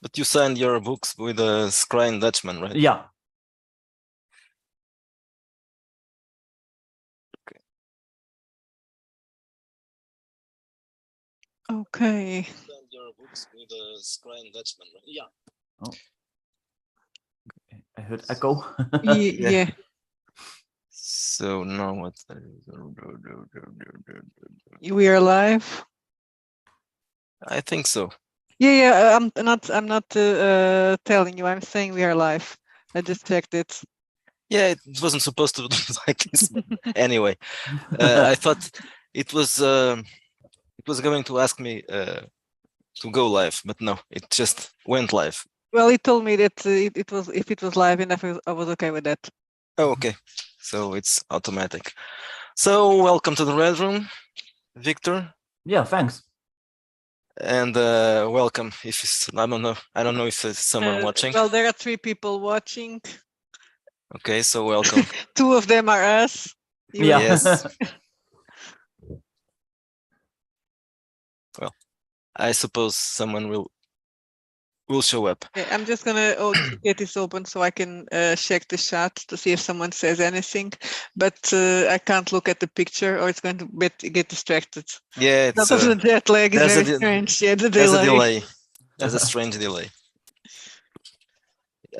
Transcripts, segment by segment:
But you signed your books with a Scrying Dutchman, right? Yeah. Okay. Your books with a Scrying Dutchman, right? Yeah. Oh. I heard echo. Yeah. So now what? We are live. I think so. Yeah. I'm not telling you. I'm saying we are live. I just checked it. Yeah, it wasn't supposed to be like this. Anyway, I thought it was going to ask me to go live, but no, it just went live. Well, it told me that it was live, and I was okay with that. Oh, okay. So it's automatic. So welcome to the Red Room, Viktor. Yeah, thanks. And welcome. I don't know if there's someone watching. Well, there are 3 people watching. Okay, so welcome. 2 of them are us. Yeah. Yes. Well, I suppose someone will show up. Okay, I'm just gonna get this open so I can check the chat to see if someone says anything, but I can't look at the picture or it's going to get distracted. Yeah, it's the jet lag is very strange. Yeah, the there's delay. a delay. There's a strange delay.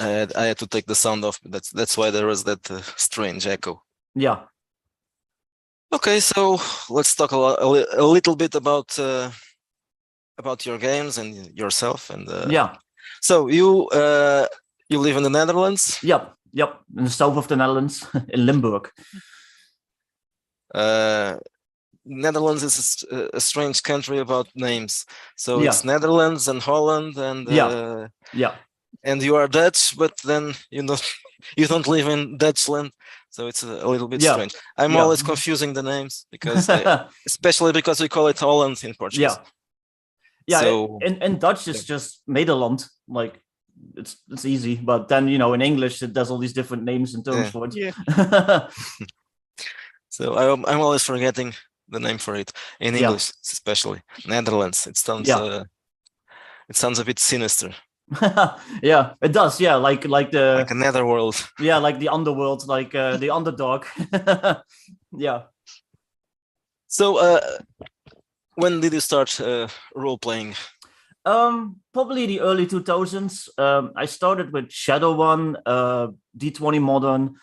I had to take the sound off. That's why there was that strange echo. Yeah. Okay, so let's talk a little bit about your games and yourself. And yeah. So you live in the Netherlands? Yep. In the south of the Netherlands, in Limburg. Netherlands is a strange country about names. So it's Netherlands and Holland and yeah. And you are Dutch, but then you don't live in Dutchland, so it's a little bit strange. I'm always confusing the names because, especially because we call it Holland in Portuguese. Yeah. So, in Dutch it's just Nederland, like it's easy, but then in English it does all these different names and terms for it. Yeah. So I'm always forgetting the name for it in English, especially Netherlands. It sounds a bit sinister. Yeah, it does. Yeah, like a netherworld. Yeah, like the underworld, like the underdog. Yeah. So when did you start role playing? Probably the early 2000s. I started with Shadowrun, D20 Modern,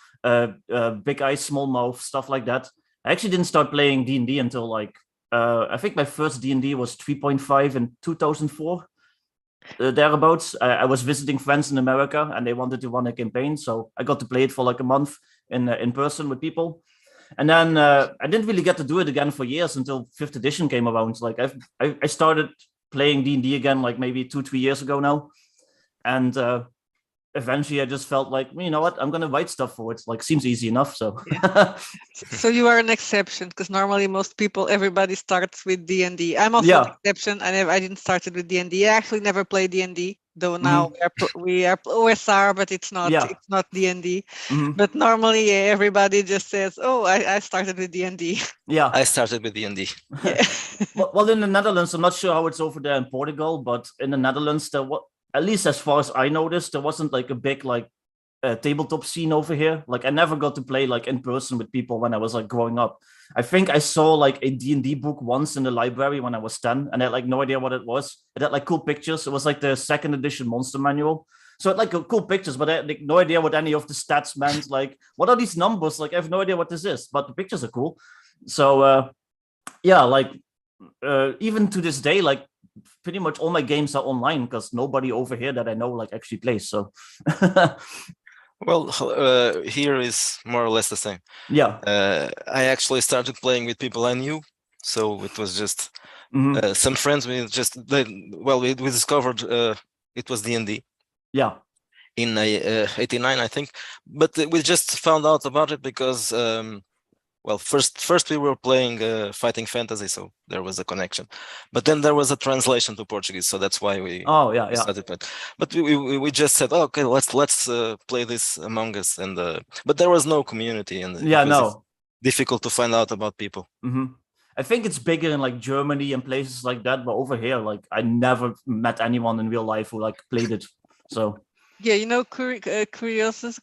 Big Eyes Small Mouth, stuff like that. I actually didn't start playing D&D until like I think my first D&D was 3.5 in 2004. Thereabouts. I was visiting friends in America and they wanted to run a campaign, so I got to play it for like a month in person with people, and then I didn't really get to do it again for years until 5th edition came around. Like I started playing D&D again like maybe 2-3 years ago now, and eventually I just felt like, you know what, I'm gonna write stuff for it. Like, seems easy enough. So So you are an exception, because normally everybody starts with D&D. I'm also an exception. I didn't start it with D&D. I actually never played D&D, though now we are OSR, but it's not D&D. But normally everybody just says, oh, I started with D&D. Yeah, I started with D&D. Yeah. Well, in the Netherlands, I'm not sure how it's over there in Portugal, but in the Netherlands, at least as far as I noticed, there wasn't like a big like tabletop scene over here. Like, I never got to play like in person with people when I was like growing up. I think I saw like a D&D book once in the library when I was 10, and I had like no idea what it was. It had like cool pictures. It was like the 2nd edition monster manual. So it had like cool pictures, but I had like no idea what any of the stats meant. Like, what are these numbers? Like, I have no idea what this is, but the pictures are cool. So yeah, like even to this day, like pretty much all my games are online because nobody over here that I know like actually plays. So well, here is more or less the same. Yeah. I actually started playing with people I knew, so it was just some friends. We discovered it was D&D. Yeah. In 89, I think, but we just found out about it because well, first we were playing Fighting Fantasy, so there was a connection. But then there was a translation to Portuguese, so that's why we started playing. But we just said, oh, okay, let's play this Among Us, and but there was no community, and it's difficult to find out about people. I think it's bigger in like Germany and places like that, but over here, like I never met anyone in real life who like played it. So Yeah, you know, curiously,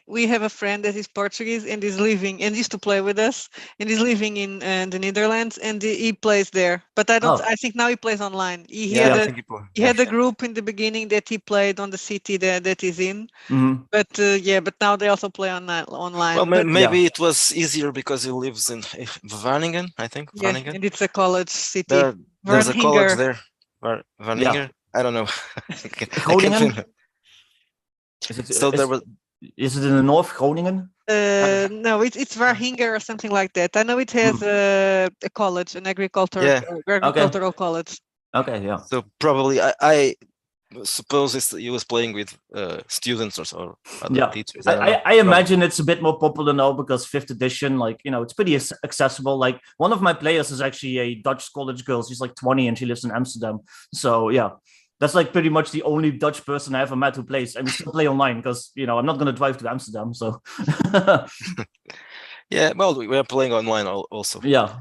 we have a friend that is Portuguese and is living and used to play with us and is living in the Netherlands, and he plays there. But I don't. Oh. I think now he plays online. He Yeah, had I a think he had a group in the beginning that he played on the city that he's in. Mhm. But but now they also play online. Well, But maybe it was easier because he lives in Wageningen, I think. yeah, Wageningen. and it's a college city. There's a college Wageningen. there. Wageningen. I don't know. I can't Groningen? remember. So there was. Is it in the north, Groningen? No, it's Wageningen or something like that. I know it has a college, an agricultural college. Okay, yeah. So probably I suppose he was playing with students or other teachers. I don't know. I imagine it's a bit more popular now because 5th edition, like, you know, it's pretty accessible. Like one of my players is actually a Dutch college girl. She's like 20 and she lives in Amsterdam. So yeah, that's like pretty much the only Dutch person I ever met who plays. And we still play online because, you know, I'm not going to drive to Amsterdam. So yeah, well, we are playing online also. Yeah.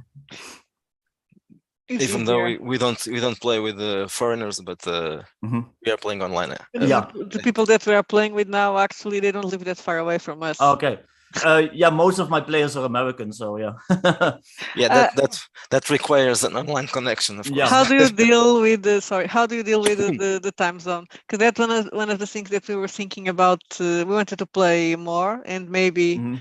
Even though we don't play with the foreigners, but we are playing online. The people that we are playing with now, actually, they don't live that far away from us. Okay. Yeah, most of my players are American, so yeah. Yeah, that requires an online connection, of course. Yeah. How do you deal with the time zone? Because that's one of the things that we were thinking about. We wanted to play more and maybe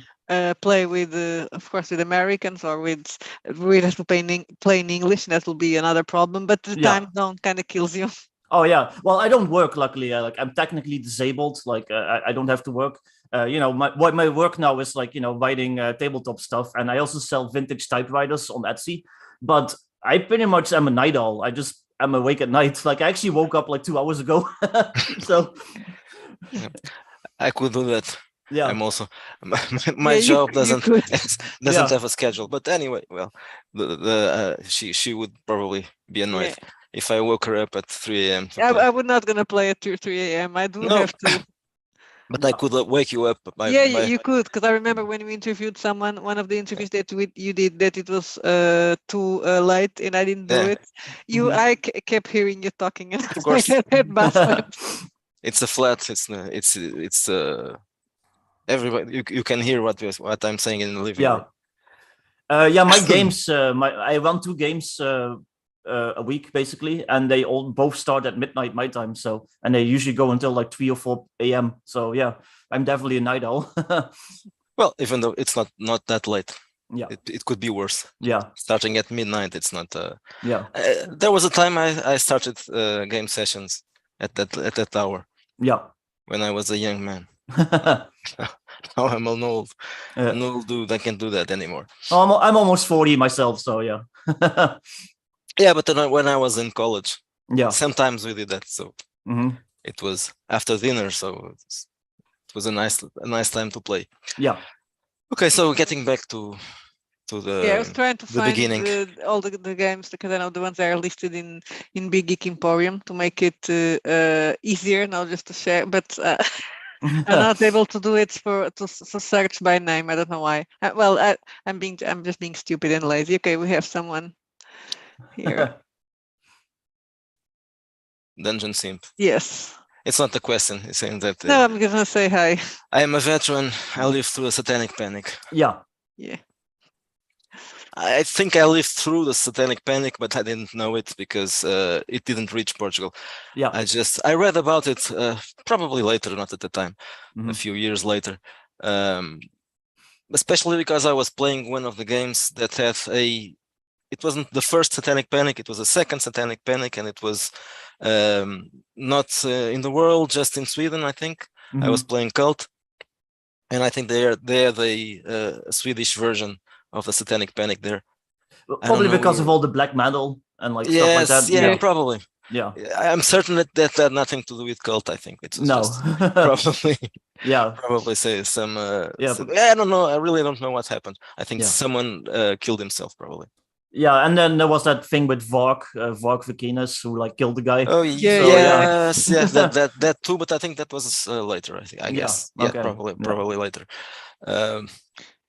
play with, of course, with Americans or with we have to play in English, and that will be another problem. But the time zone kind of kills you. Oh yeah. Well, I don't work. Luckily, like I'm technically disabled. Like I don't have to work. You know, my work now is like, you know, writing tabletop stuff, and I also sell vintage typewriters on Etsy. But I pretty much am a night owl. I just am awake at night. Like I actually woke up like 2 hours ago. So I could do that. Yeah, I'm also my job doesn't have a schedule. But anyway, well, she would probably be annoyed if I woke her up at 3 a.m. I would not gonna play at 2 or 3 a.m. I do have to. But I could wake you up. You could, because I remember when we interviewed someone, one of the interviews that you did, that it was too late, and I didn't do it. I kept hearing you talking, and of course, it's a flat. It's everybody. You can hear what I'm saying in the living room. Yeah. My games. I run 2 games a week basically, and they both start at midnight my time. So, and they usually go until like 3 or 4 a.m. So yeah, I'm definitely a night owl. Well, even though it's not that late. Yeah, it could be worse. Yeah, starting at midnight, it's not. Yeah, there was a time I started game sessions at that hour. Yeah, when I was a young man. Now I'm an old dude. I can't do that anymore. I'm almost 40 myself, so yeah. Yeah, but then when I was in college, sometimes we did that. So it was after dinner, so it was a nice time to play. Yeah. Okay, so getting back to the I was trying to find all the games, because I know the ones that are listed in Big Geek Emporium to make it easier now just to share, but I'm not able to do it to search by name. I don't know why. I'm just being stupid and lazy. Okay, we have someone here. Dungeon Simp. Yes. It's not a question. It's saying that. No, I'm gonna say hi. I am a veteran. I lived through a satanic panic. Yeah. Yeah. I think I lived through the satanic panic, but I didn't know it because it didn't reach Portugal. Yeah. I read about it probably later, not at the time, a few years later. Especially because I was playing one of the games that had it wasn't the first satanic panic, it was a second satanic panic, and it was not in the world, just in Sweden, I think. I was playing Cult, and I think they're the Swedish version of the satanic panic there. Probably because of all the black metal and like stuff like that. Yeah, probably. Yeah, I'm certain that had nothing to do with Cult. I think it's just probably. Yeah, probably say some. I don't know. I really don't know what happened. I think someone killed himself, probably. Yeah, and then there was that thing with Varg Vikernes, who like killed the guy. Oh yeah, so, yes, that too. But I think that was later. I guess. Yeah, okay. probably later.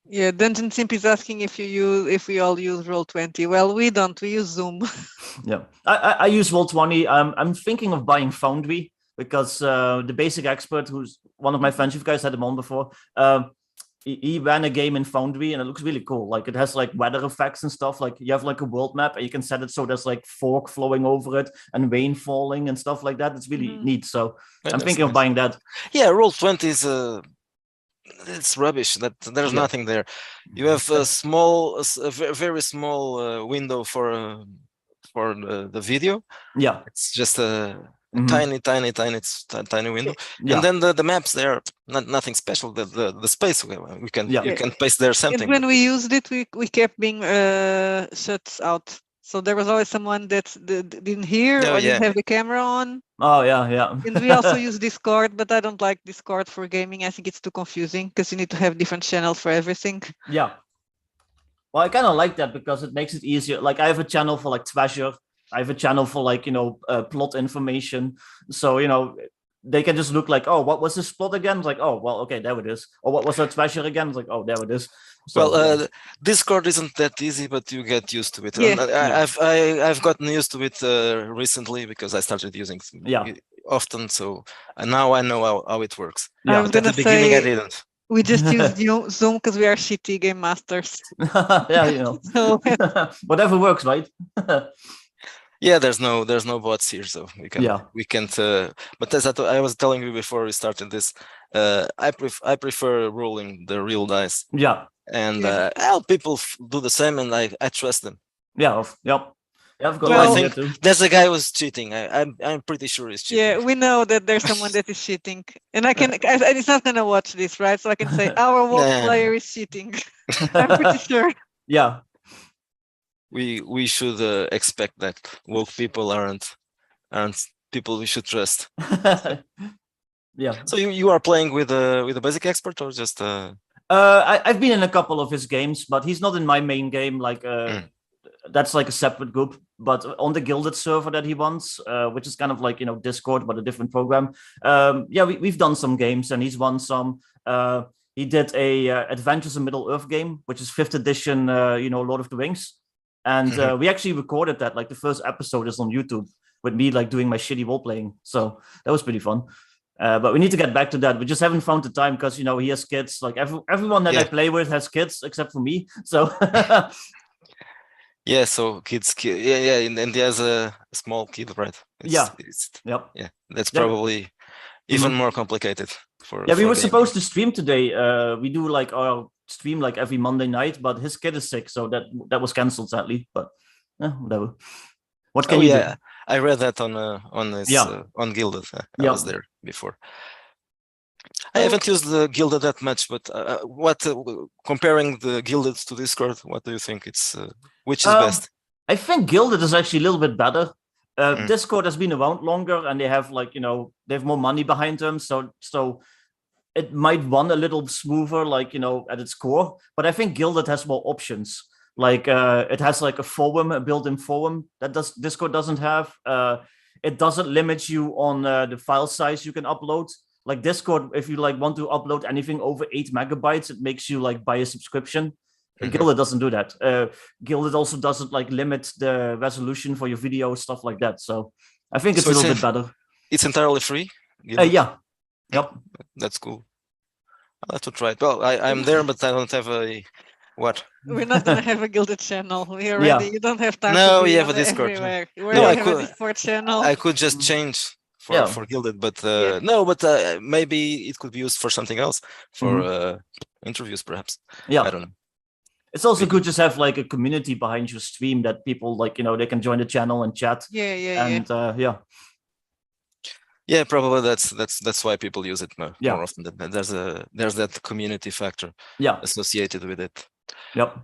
Yeah, Dungeon Simp is asking if we all use Roll20. Well, we don't. We use Zoom. Yeah, I use Roll20. I'm thinking of buying Foundry because the Basic Expert, who's one of my friends, you guys had him on before. He ran a game in Foundry and it looks really cool. Like it has like weather effects and stuff. Like you have like a world map and you can set it so there's like fog flowing over it and rain falling and stuff like that. It's really neat. So I'm thinking of buying that. Yeah, Roll20 is it's rubbish. That there's nothing there. You have a very small window for the video. Yeah, it's just a tiny window, yeah. and then the maps there, nothing special. The space you can paste there something. And when we used it, we kept being shut out. So there was always someone that didn't hear or didn't have the camera on. Oh yeah. And we also use Discord, but I don't like Discord for gaming. I think it's too confusing because you need to have different channels for everything. Yeah. Well, I kind of like that because it makes it easier. Like I have a channel for like treasure. I have a channel for like, plot information. So, they can just look like, oh, what was this plot again? It's like, oh, well, okay, there it is. Or what was that treasure again? It's like, oh, there it is. So, Discord isn't that easy, but you get used to it. Yeah. I've gotten used to it recently because I started using it often. So now I know how it works. Yeah. At the beginning, I didn't. We just use Zoom because we are shitty game masters. Yeah, so, whatever works, right? Yeah, there's no bots here, so we can't. But as I was telling you before we started this, I prefer rolling the real dice. Yeah, and help people do the same, and I trust them. Yeah, yep. I've got I think there's a guy who's cheating. I'm pretty sure he's cheating. Yeah, we know that there's someone that is cheating, and it's not gonna watch this, right? So I can say our WoW player is cheating. I'm pretty sure. Yeah. We should expect that woke people aren't people we should trust. Yeah. So you are playing with a basic expert or just? I've been in a couple of his games, but he's not in my main game. Like that's like a separate group. But on the Gilded server that he runs, which is kind of like Discord but a different program. We've done some games and he's won some. He did a Adventures in Middle Earth game, which is 5th edition. Lord of the Rings. And we actually recorded that. Like the first episode is on YouTube with me like doing my shitty role playing. So that was pretty fun. But we need to get back to that. We just haven't found the time because he has kids. Like everyone that I play with has kids except for me. So yeah, so kids. Yeah, and he has a small kid, right? Yep. Yeah, that's probably even more complicated. We were supposed to stream today. We do like our stream like every Monday night, but his kid is sick, so that was cancelled sadly. But whatever. What can you do? I read that on Gilded. I was there before. I haven't used the Gilded that much, but comparing the Gilded to Discord, what do you think? It's which is best? I think Gilded is actually a little bit better. Discord has been around longer, and they have they have more money behind them, so it might run a little smoother, at its core. But I think Gilded has more options. Like it has like a built-in forum that Discord doesn't have. It doesn't limit you on the file size you can upload. Like Discord, if you want to upload anything over 8 megabytes, it makes you buy a subscription. Gilded doesn't do that. Gilded also doesn't limit the resolution for your video, stuff like that. So I think it's a little bit better. It's entirely free? Yeah. Yep. That's cool. I'll have to try it. Well, I'm there, but I don't have a what? We're not gonna have a Gilded channel. We already you don't have time. No, we have a Discord. Everywhere. I could a Discord channel. I could just change for Gilded, but maybe it could be used for something else, for interviews perhaps. Yeah, I don't know. It's also good just have a community behind your stream that people they can join the channel and chat. Yeah, probably that's why people use it more often. There's that community factor associated with it. Yep.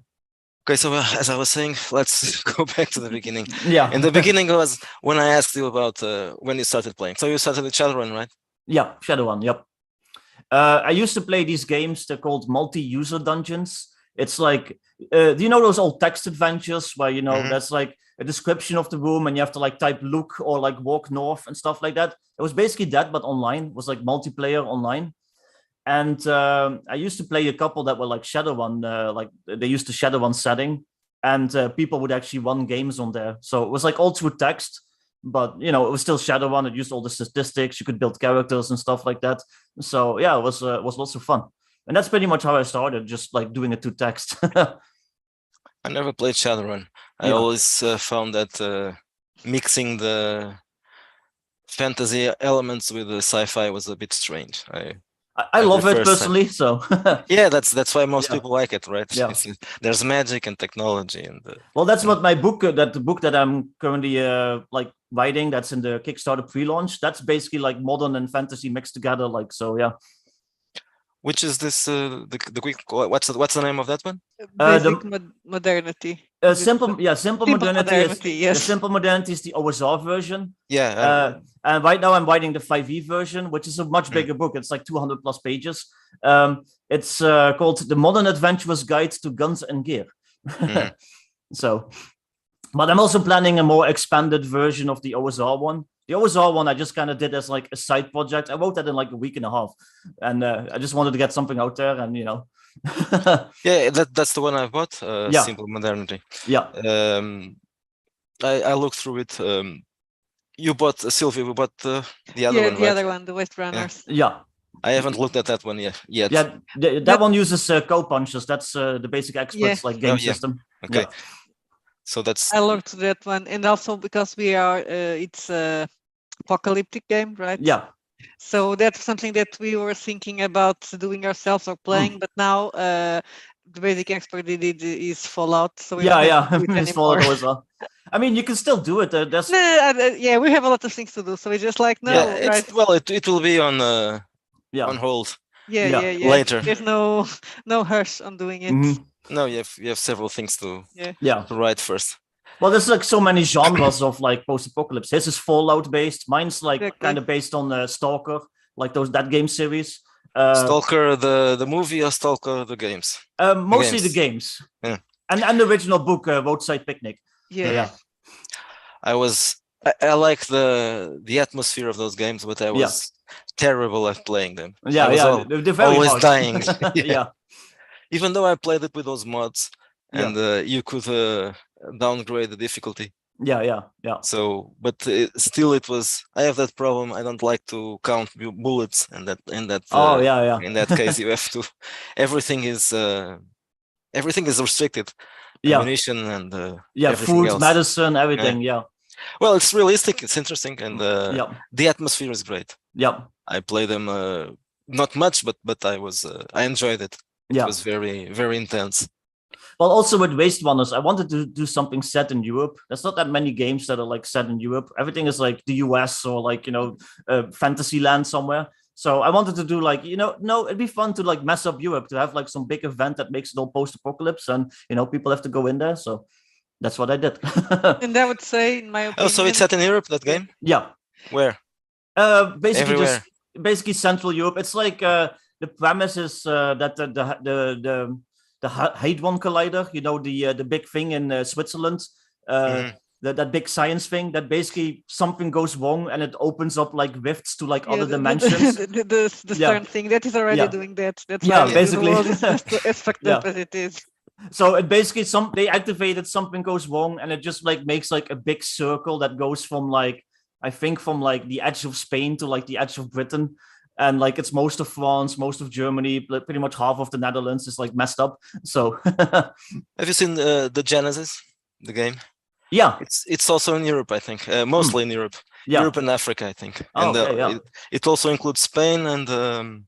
Okay, so as I was saying, let's go back to the beginning. Yeah. And the beginning was when I asked you about when you started playing. So you started with Shadowrun, right? Yeah, Shadowrun. Yep. I used to play these games. They're called multi-user dungeons. It's like, do you know those old text adventures where that's like a description of the room and you have to type look or walk north and stuff like that? It was basically that, but online. It was multiplayer online. And I used to play a couple that were like Shadowrun, like they used the Shadowrun setting, and people would actually run games on there. So it was like all through text, but it was still Shadowrun. It used all the statistics. You could build characters and stuff like that. So yeah, it was lots of fun. And that's pretty much how I started, just like doing it to text. I never played Shadowrun. I always found that mixing the fantasy elements with the sci-fi was a bit strange. I love it personally, so yeah, that's why most people like it, right? Yeah. There's magic and technology, and well, that's what my book, the book that I'm currently like writing, that's in the Kickstarter pre-launch. That's basically like modern and fantasy mixed together, like so. Yeah. Which is this? The quick. What's the name of that one? Basic modernity. Simple modernity. Yes. The simple modernity is the OSR version. Yeah. And right now I'm writing the 5e version, which is a much bigger book. It's like 200 plus pages. It's called The Modern Adventurer's Guide to Guns and Gear. So, but I'm also planning a more expanded version of the OSR one. The OSR one I just kind of did as like a side project. I wrote that in like a week and a half, and I just wanted to get something out there, and yeah, that's the one I bought. Simple Modernity. Yeah. I looked through it. You bought Sylvie. We bought the other one. Yeah, the other one, the West Runners. Yeah. I haven't looked at that one yet. Yeah, that one uses code punches. That's the basic experts like game system. Okay. Yeah. So that's. I looked at that one, and also because we are, it's a apocalyptic game, right? Yeah. So that's something that we were thinking about doing ourselves or playing, but now the basic expert is Fallout. So it's Fallout as well. I mean, you can still do it. There's... yeah, we have a lot of things to do, so we're just like right? Well, it will be on hold. Yeah. Later. There's no hurry on doing it. Mm-hmm. No, you have several things to write first. Well, there's like so many genres of like post-apocalypse. His is Fallout based. Mine's like kind of based on Stalker, like that game series. Stalker the movie or Stalker the games? Mostly the games. Yeah. And the original book, Roadside Picnic. Yeah. I like the atmosphere of those games, but I was terrible at playing them. They're very always hard. dying. Yeah. Even though I played it with those mods, and you could downgrade the difficulty. Yeah. So, but still, it was. I have that problem. I don't like to count bullets, and that. In that case, you have to. Everything is restricted. Ammunition and food, else. medicine, everything. Yeah. Well, it's realistic. It's interesting, and the atmosphere is great. Yeah. I play them not much, but I enjoyed it. It was very, very intense. Well, also with Waste Runners, I wanted to do something set in Europe. There's not that many games that are like set in Europe. Everything is like the US or like, fantasy land somewhere. So I wanted to do like, it'd be fun to like mess up Europe, to have like some big event that makes it all post-apocalypse, and, people have to go in there. So that's what I did. And I would say, in my opinion... Oh, so it's set in Europe, that game? Yeah. Where? Basically Central Europe. It's like the premise is that the Hadron Collider, the big thing in Switzerland, that big science thing, that basically something goes wrong and it opens up like rifts to like other dimensions. The certain thing that is already doing that. That's basically the world is as fucked up as it is. So it basically they activated, something goes wrong, and it just like makes like a big circle that goes from like, I think from like the edge of Spain to like the edge of Britain. And like it's most of France, most of Germany, pretty much half of the Netherlands is like messed up. So have you seen the Genesis, the game? Yeah, it's also in Europe, I think, mostly in Europe. Europe and Africa, I think. And it also includes Spain and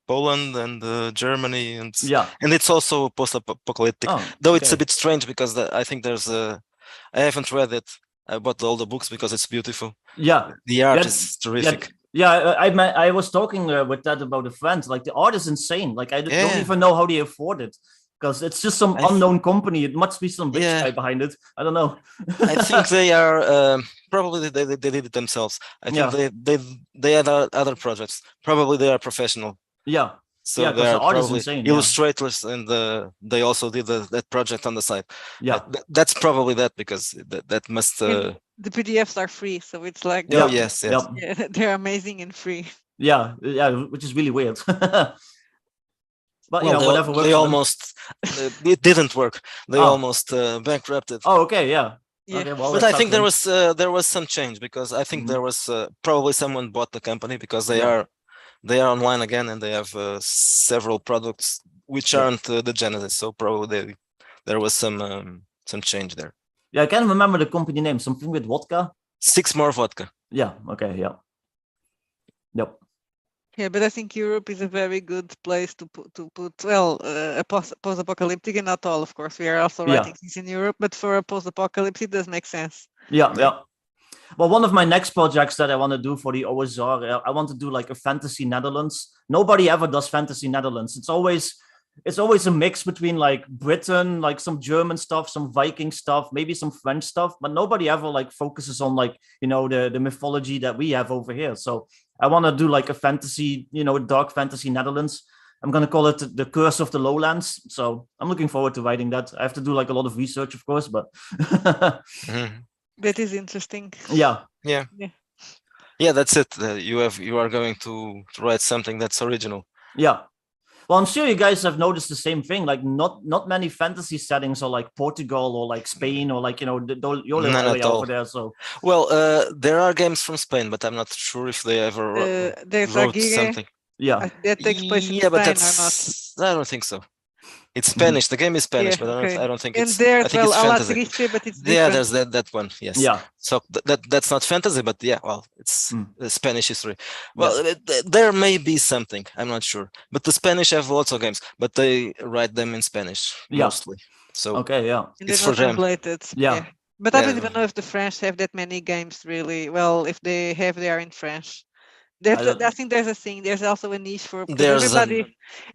Poland and Germany, and it's also post-apocalyptic. Though it's a bit strange because I think there's I haven't read it. I bought all the books because it's beautiful. Yeah, the art is terrific. I was talking with that about a friend. Like the art is insane. Like I don't even know how they afford it, because it's just some unknown company. It must be some rich guy behind it. I don't know. I think they are probably they did it themselves. I think they had other projects. Probably they are professional. Yeah. So they are probably illustrators, and they also did that project on the side. Yeah, that's probably that, because that must. The PDFs are free, so it's like yes. Yeah, they're amazing and free. Yeah, which is really weird. But well, whatever works they for them. almost it didn't work. They almost bankrupted. Oh, okay, yeah. Yeah. Okay, well, But that I think sucks there was some change, because I think Mhm. there was probably someone bought the company, because Yeah. they are online again, and they have several products which Yeah. aren't the Genesis. So probably there was some change there. Yeah, I can't remember the company name. Something with vodka. 6 More Vodka. Yeah. Okay. Yeah. Yep. Yeah, but I think Europe is a very good place to put well a post-apocalyptic, and not all, of course. We are also Yeah. writing things in Europe, but for a post-apocalypse, it does make sense. Yeah. Yeah. Well, one of my next projects that I want to do for the OSR, I want to do like a fantasy Netherlands. Nobody ever does fantasy Netherlands. It's always a mix between like Britain, like some German stuff, some Viking stuff, maybe some French stuff, but nobody ever like focuses on like, the mythology that we have over here. So I want to do like a fantasy, dark fantasy Netherlands. I'm going to call it the Curse of the Lowlands. So I'm looking forward to writing that. I have to do like a lot of research, of course, but That is interesting. yeah. Yeah, that's it. You are going to write something that's original. Yeah. Well, I'm sure you guys have noticed the same thing. Like, not many fantasy settings are like Portugal or like Spain or like your little None area at all. over there. So, well, there are games from Spain, but I'm not sure if they ever There's wrote Aguirre. something. Yeah, that takes place in Yeah, but Spain or not? I don't think so. It's Spanish. The game is Spanish, Yeah, but okay. I don't think And it's. there's I think it's a la fantasy. triste, but it's Yeah, different. there's that one. Yes. Yeah. So that's not fantasy, but yeah, well, it's Spanish history. Well, Yeah. there may be something. I'm not sure, but the Spanish have lots of games, but they write them in Spanish Yeah. mostly. So Okay, yeah. And it's they're for not them. translated. Yeah. But I don't Yeah. even know if the French have that many games really. Well, if they have, they are in French. I think there's a thing. There's also a niche for, because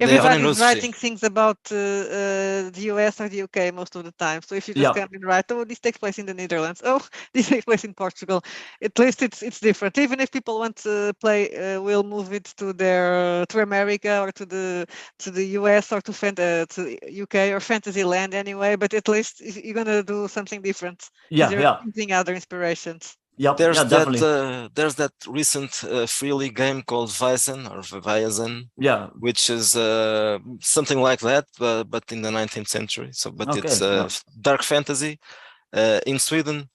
everybody's writing things about the US or the UK most of the time. So if you just come and write, oh, this takes place in the Netherlands. Oh, this takes place in Portugal. At least it's different. Even if people want to play, we'll move it to America or to the US or to UK or Fantasyland anyway. But at least you're gonna do something different. Yeah. Using other inspirations. Yep. There's definitely. There's that recent free league game called Weizen, Yeah. which is something like that, but in the 19th century. So, but it's dark fantasy in Sweden,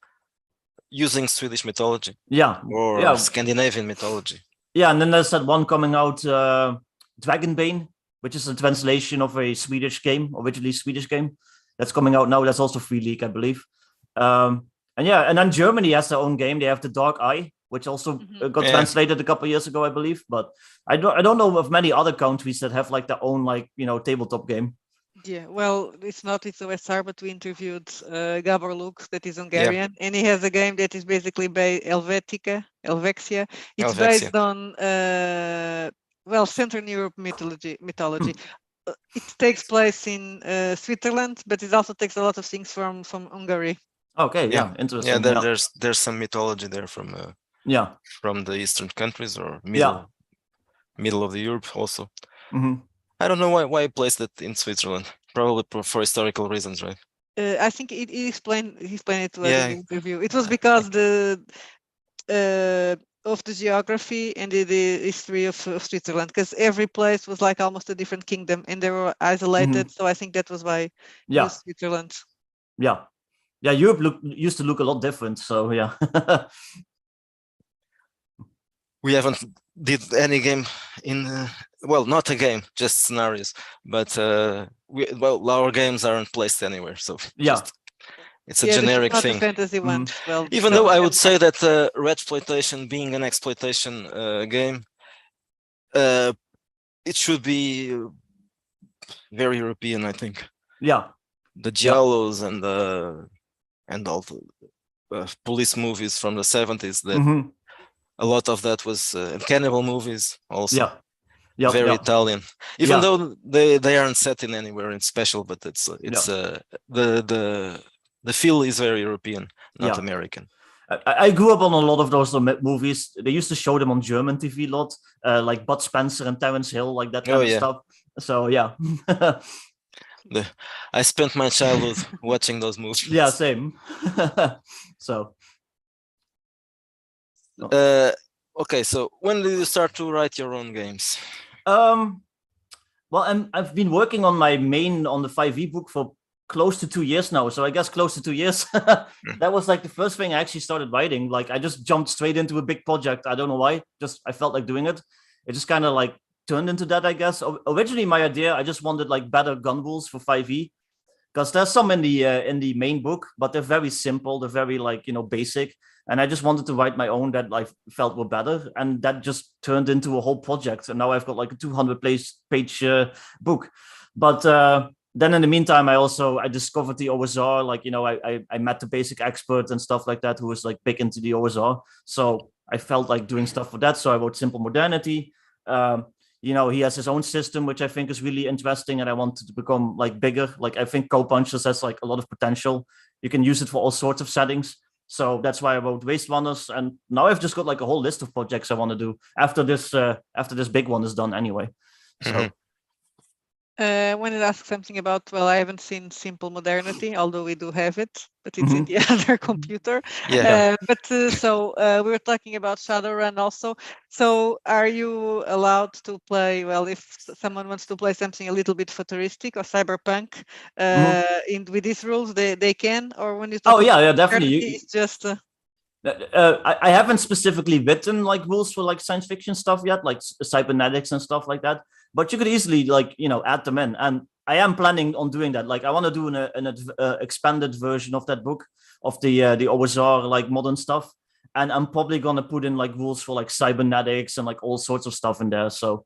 using Swedish mythology. Yeah. Or Scandinavian mythology. Yeah, and then there's that one coming out, Dragonbane, which is a translation of a Swedish game, originally Swedish game. That's coming out now. That's also free league, I believe. And then Germany has their own game. They have the Dark Eye, which also got translated a couple of years ago, I believe. But I don't know of many other countries that have like their own tabletop game. Yeah, well, it's not with OSR, but we interviewed Gabor Lux, that is Hungarian, and he has a game that is basically by Helvetia. It's based on Central Europe mythology. It takes place in Switzerland, but it also takes a lot of things from Hungary. Okay, yeah, interesting. Yeah, there's some mythology there from the eastern countries or middle of the Europe also. I don't know why I placed it in Switzerland. Probably for historical reasons, right? I think he explained it to us in the interview. It was because of the geography and the history of Switzerland, because every place was like almost a different kingdom and they were isolated. So I think that was why he used Switzerland. Yeah, Europe used to look a lot different. So yeah. We haven't did any game in not a game, just scenarios. But our games aren't placed anywhere, so it's a generic thing. Fantasy one. Well, even though I would say that Redsploitation, being an exploitation game, it should be very European, I think. Yeah, the giallos and all the police movies from the 70s. That a lot of that was cannibal movies also. Very Italian, even though they aren't set in anywhere in special, but it's the feel is very European, not American. I grew up on a lot of those movies. They used to show them on German TV a lot, like Bud Spencer and Terence Hill, like that kind of stuff. So yeah. I spent my childhood watching those movies. Yeah, same. So. Okay, so when did you start to write your own games? Well, I've been working on my main on the 5e book for close to 2 years now. So I guess close to 2 years. That was like the first thing I actually started writing. Like I just jumped straight into a big project. I don't know why. Just I felt like doing it. It just kind of like turned into that, I guess. Originally, my idea, I just wanted like better gun rules for 5e because there's some in the main book, but they're very simple. They're very like basic, and I just wanted to write my own that I felt were better, and that just turned into a whole project. And now I've got like a 200-page book, but. Then in the meantime, I discovered the OSR. Like I met the basic expert and stuff like that who was like big into the OSR. So I felt like doing stuff for that. So I wrote Simple Modernity. He has his own system, which I think is really interesting, and I wanted to become like bigger. Like I think Co-Punchers has like a lot of potential. You can use it for all sorts of settings. So that's why I wrote Waste Runners, and now I've just got like a whole list of projects I want to do after this big one is done anyway. So. When it asks something about, well, I haven't seen Simple Modernity, although we do have it, but it's in the other computer. Yeah. We were talking about Shadowrun also. So are you allowed to play, well, if someone wants to play something a little bit futuristic or cyberpunk with these rules, they can? Or when you talk about definitely. It's just... I haven't specifically written like rules for like science fiction stuff yet, like cybernetics and stuff like that. But you could easily like add them in, and I am planning on doing that. Like I want to do an expanded version of that book of the OSR like modern stuff, and I'm probably gonna put in like rules for like cybernetics and like all sorts of stuff in there. So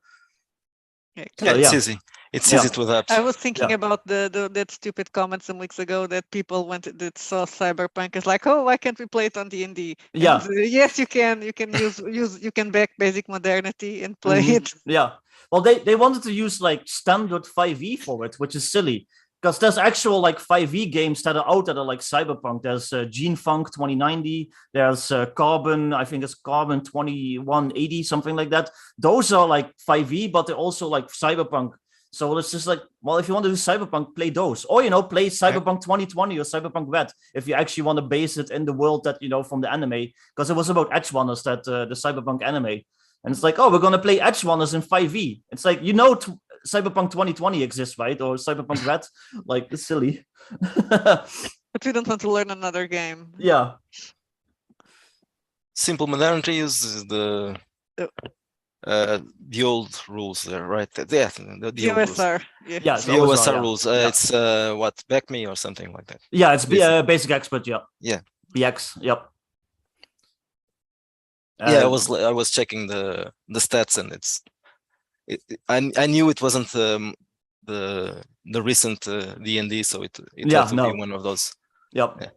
it's easy. It's easy to adapt. I was thinking about that stupid comment some weeks ago that people that saw Cyberpunk as like, oh, why can't we play it on D&D? Yeah. Yes, you can. You can you can back basic modernity and play it. Yeah. Well, they wanted to use like standard 5e for it, which is silly because there's actual like 5e games that are out that are like Cyberpunk. There's Gene Funk 2090. There's Carbon. I think it's Carbon 2180, something like that. Those are like 5e, but they're also like Cyberpunk. So it's just like, well, if you want to do Cyberpunk, play those, or play Cyberpunk 2020 or Cyberpunk Red if you actually want to base it in the world that from the anime, because it was about Edge Runners, that the Cyberpunk anime. And it's like, oh, we're going to play Edge Runners in 5e. It's like, Cyberpunk 2020 exists, right? Or Cyberpunk Red. Like, it's silly. But we don't want to learn another game. Yeah. Simple Modernity uses the old rules there, right? The OSR. Yeah, the OSR rules. It's what, Back Me or something like that. Yeah, it's Basic Expert, yeah. Yeah. BX, yep. I was checking the stats, and I knew it wasn't the recent D&D, so it had to be one of those. Yep. Yeah.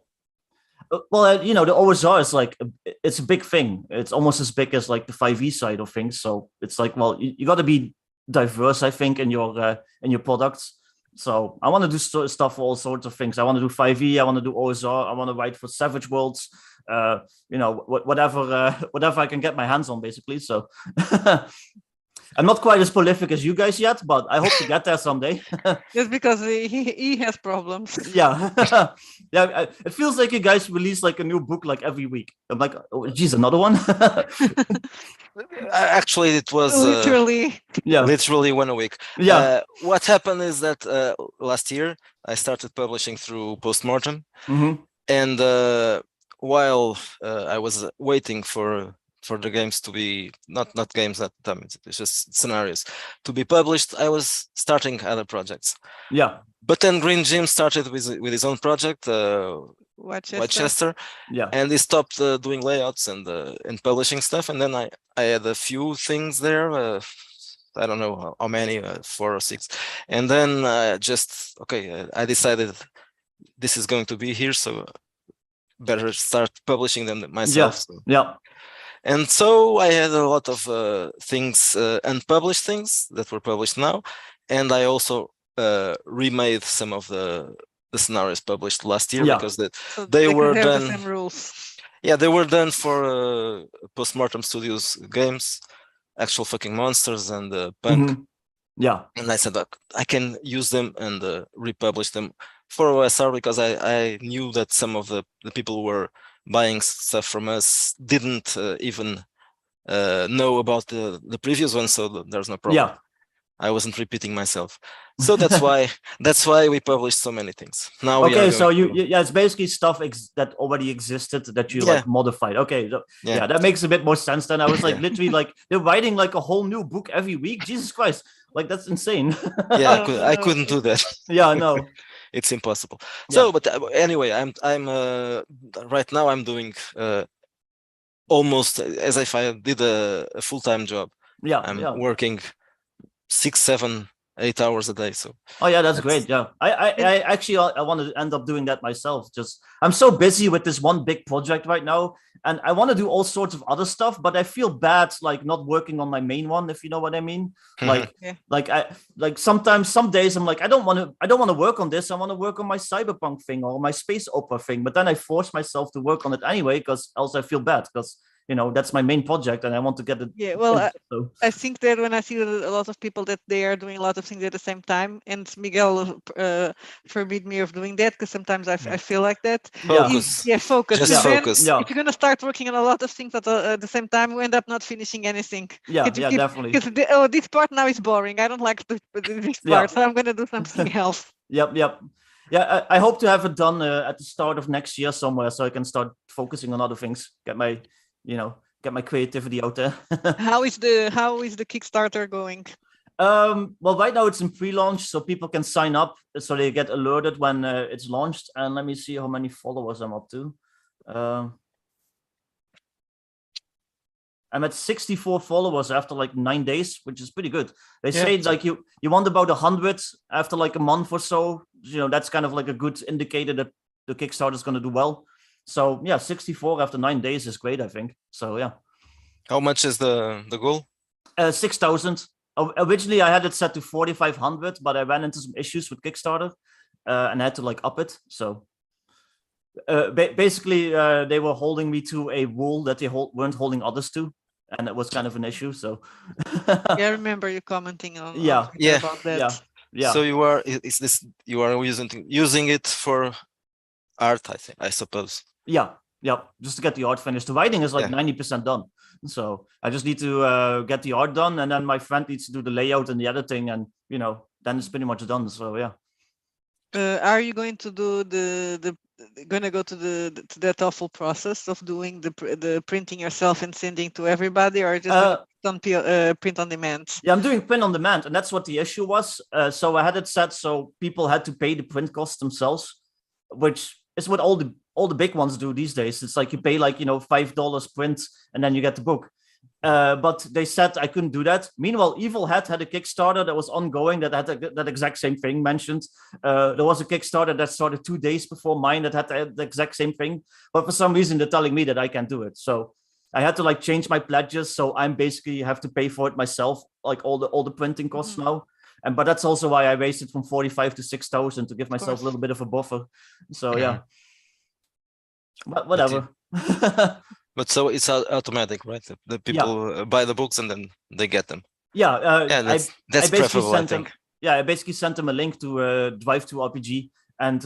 Well, the OSR is like it's a big thing. It's almost as big as like the 5e side of things. So it's like, well, you got to be diverse, I think, in your products. So I want to do stuff for all sorts of things. I want to do 5e. I want to do OSR. I want to write for Savage Worlds. Whatever I can get my hands on, basically. So I'm not quite as prolific as you guys yet, but I hope to get there someday. Just because he has problems. Yeah. Yeah. It feels like you guys release like a new book like every week. I'm like, oh, geez, another one. Actually, it was literally 1 a week. Yeah. What happened is that last year I started publishing through Postmortem, and while I was waiting for the games to be not games at the time, it's just scenarios to be published, I was starting other projects. Yeah. But then Green Jim started with his own project, Whitechester. Yeah. And he stopped doing layouts and publishing stuff. And then I had a few things there. I don't know how many, 4 or 6. And then I decided this is going to be here, so better start publishing them myself. Yeah. And so I had a lot of things, unpublished things that were published now, and I also remade some of the scenarios published last year because they were done. The same rules. Yeah, they were done for Postmortem Studios games, Actual Fucking Monsters and Punk. Yeah. And I said, look, I can use them and republish them for OSR because I knew that some of the people who were buying stuff from us didn't even know about the previous one, so there's no problem. Yeah. I wasn't repeating myself. So that's why we published so many things. Now okay, so yeah, it's basically stuff that already existed that you like modified. Okay, so, yeah, that makes a bit more sense. Then I was like literally like they're writing like a whole new book every week. Jesus Christ, like that's insane. Yeah, I couldn't do that. Yeah, no, it's impossible. So, but anyway, I'm right now I'm doing almost as if I did a full-time job. Yeah, I'm working 6, 7, 8 hours a day. So oh yeah, that's great. Yeah, I actually I want to end up doing that myself. Just I'm so busy with this one big project right now, and I want to do all sorts of other stuff, but I feel bad like not working on my main one, if you know what I mean. Like sometimes some days I'm like I don't want to work on this. I want to work on my cyberpunk thing or my space opera thing, but then I force myself to work on it anyway because else I feel bad because that's my main project and I want to get it. Yeah, well, I think that when I see a lot of people that they are doing a lot of things at the same time, and Miguel forbid me of doing that because sometimes I feel like that. Focus. Focus. Just focus. If you're going to start working on a lot of things at the same time, you end up not finishing anything. Yeah, definitely. Because this part now is boring. I don't like this part, so I'm going to do something else. Yep. Yeah, I hope to have it done at the start of next year somewhere so I can start focusing on other things, get my creativity out there. How is the Kickstarter going? Well, right now it's in pre-launch, so people can sign up so they get alerted when it's launched. And let me see how many followers I'm up to. I'm at 64 followers after like 9 days, which is pretty good. They say like you want about 100 after like a month or so. That's kind of like a good indicator that the Kickstarter is going to do well. So yeah, 64 after 9 days is great, I think. So yeah. How much is the goal? 6,000. Originally I had it set to 4,500, but I ran into some issues with Kickstarter and I had to like up it. So basically they were holding me to a rule that they weren't holding others to, and it was kind of an issue. So I remember you commenting on about that. Yeah. So you are using it for art, I suppose. Yeah, just to get the art finished. The writing is like 90% done, so I just need to get the art done, and then my friend needs to do the layout and the editing, and then it's pretty much done. So yeah. Are you going to do going to go to that awful process of doing the printing yourself and sending to everybody, or just print on demand? Yeah, I'm doing print on demand, and that's what the issue was. So I had it set so people had to pay the print costs themselves, which is what all the big ones do these days. It's like you pay like $5 print and then you get the book. But they said I couldn't do that. Meanwhile, Evil Hat had a Kickstarter that was ongoing that had that exact same thing mentioned. There was a Kickstarter that started 2 days before mine that had the exact same thing. But for some reason, they're telling me that I can't do it. So I had to like change my pledges. So I'm basically have to pay for it myself, like all the printing costs now. But that's also why I raised it from 45 to 6,000 to give myself a little bit of a buffer. So yeah, but whatever. But so it's automatic, right? The people buy the books and then they get them. Yeah, that's preferable, I think. I basically sent them a link to Drive to RPG, and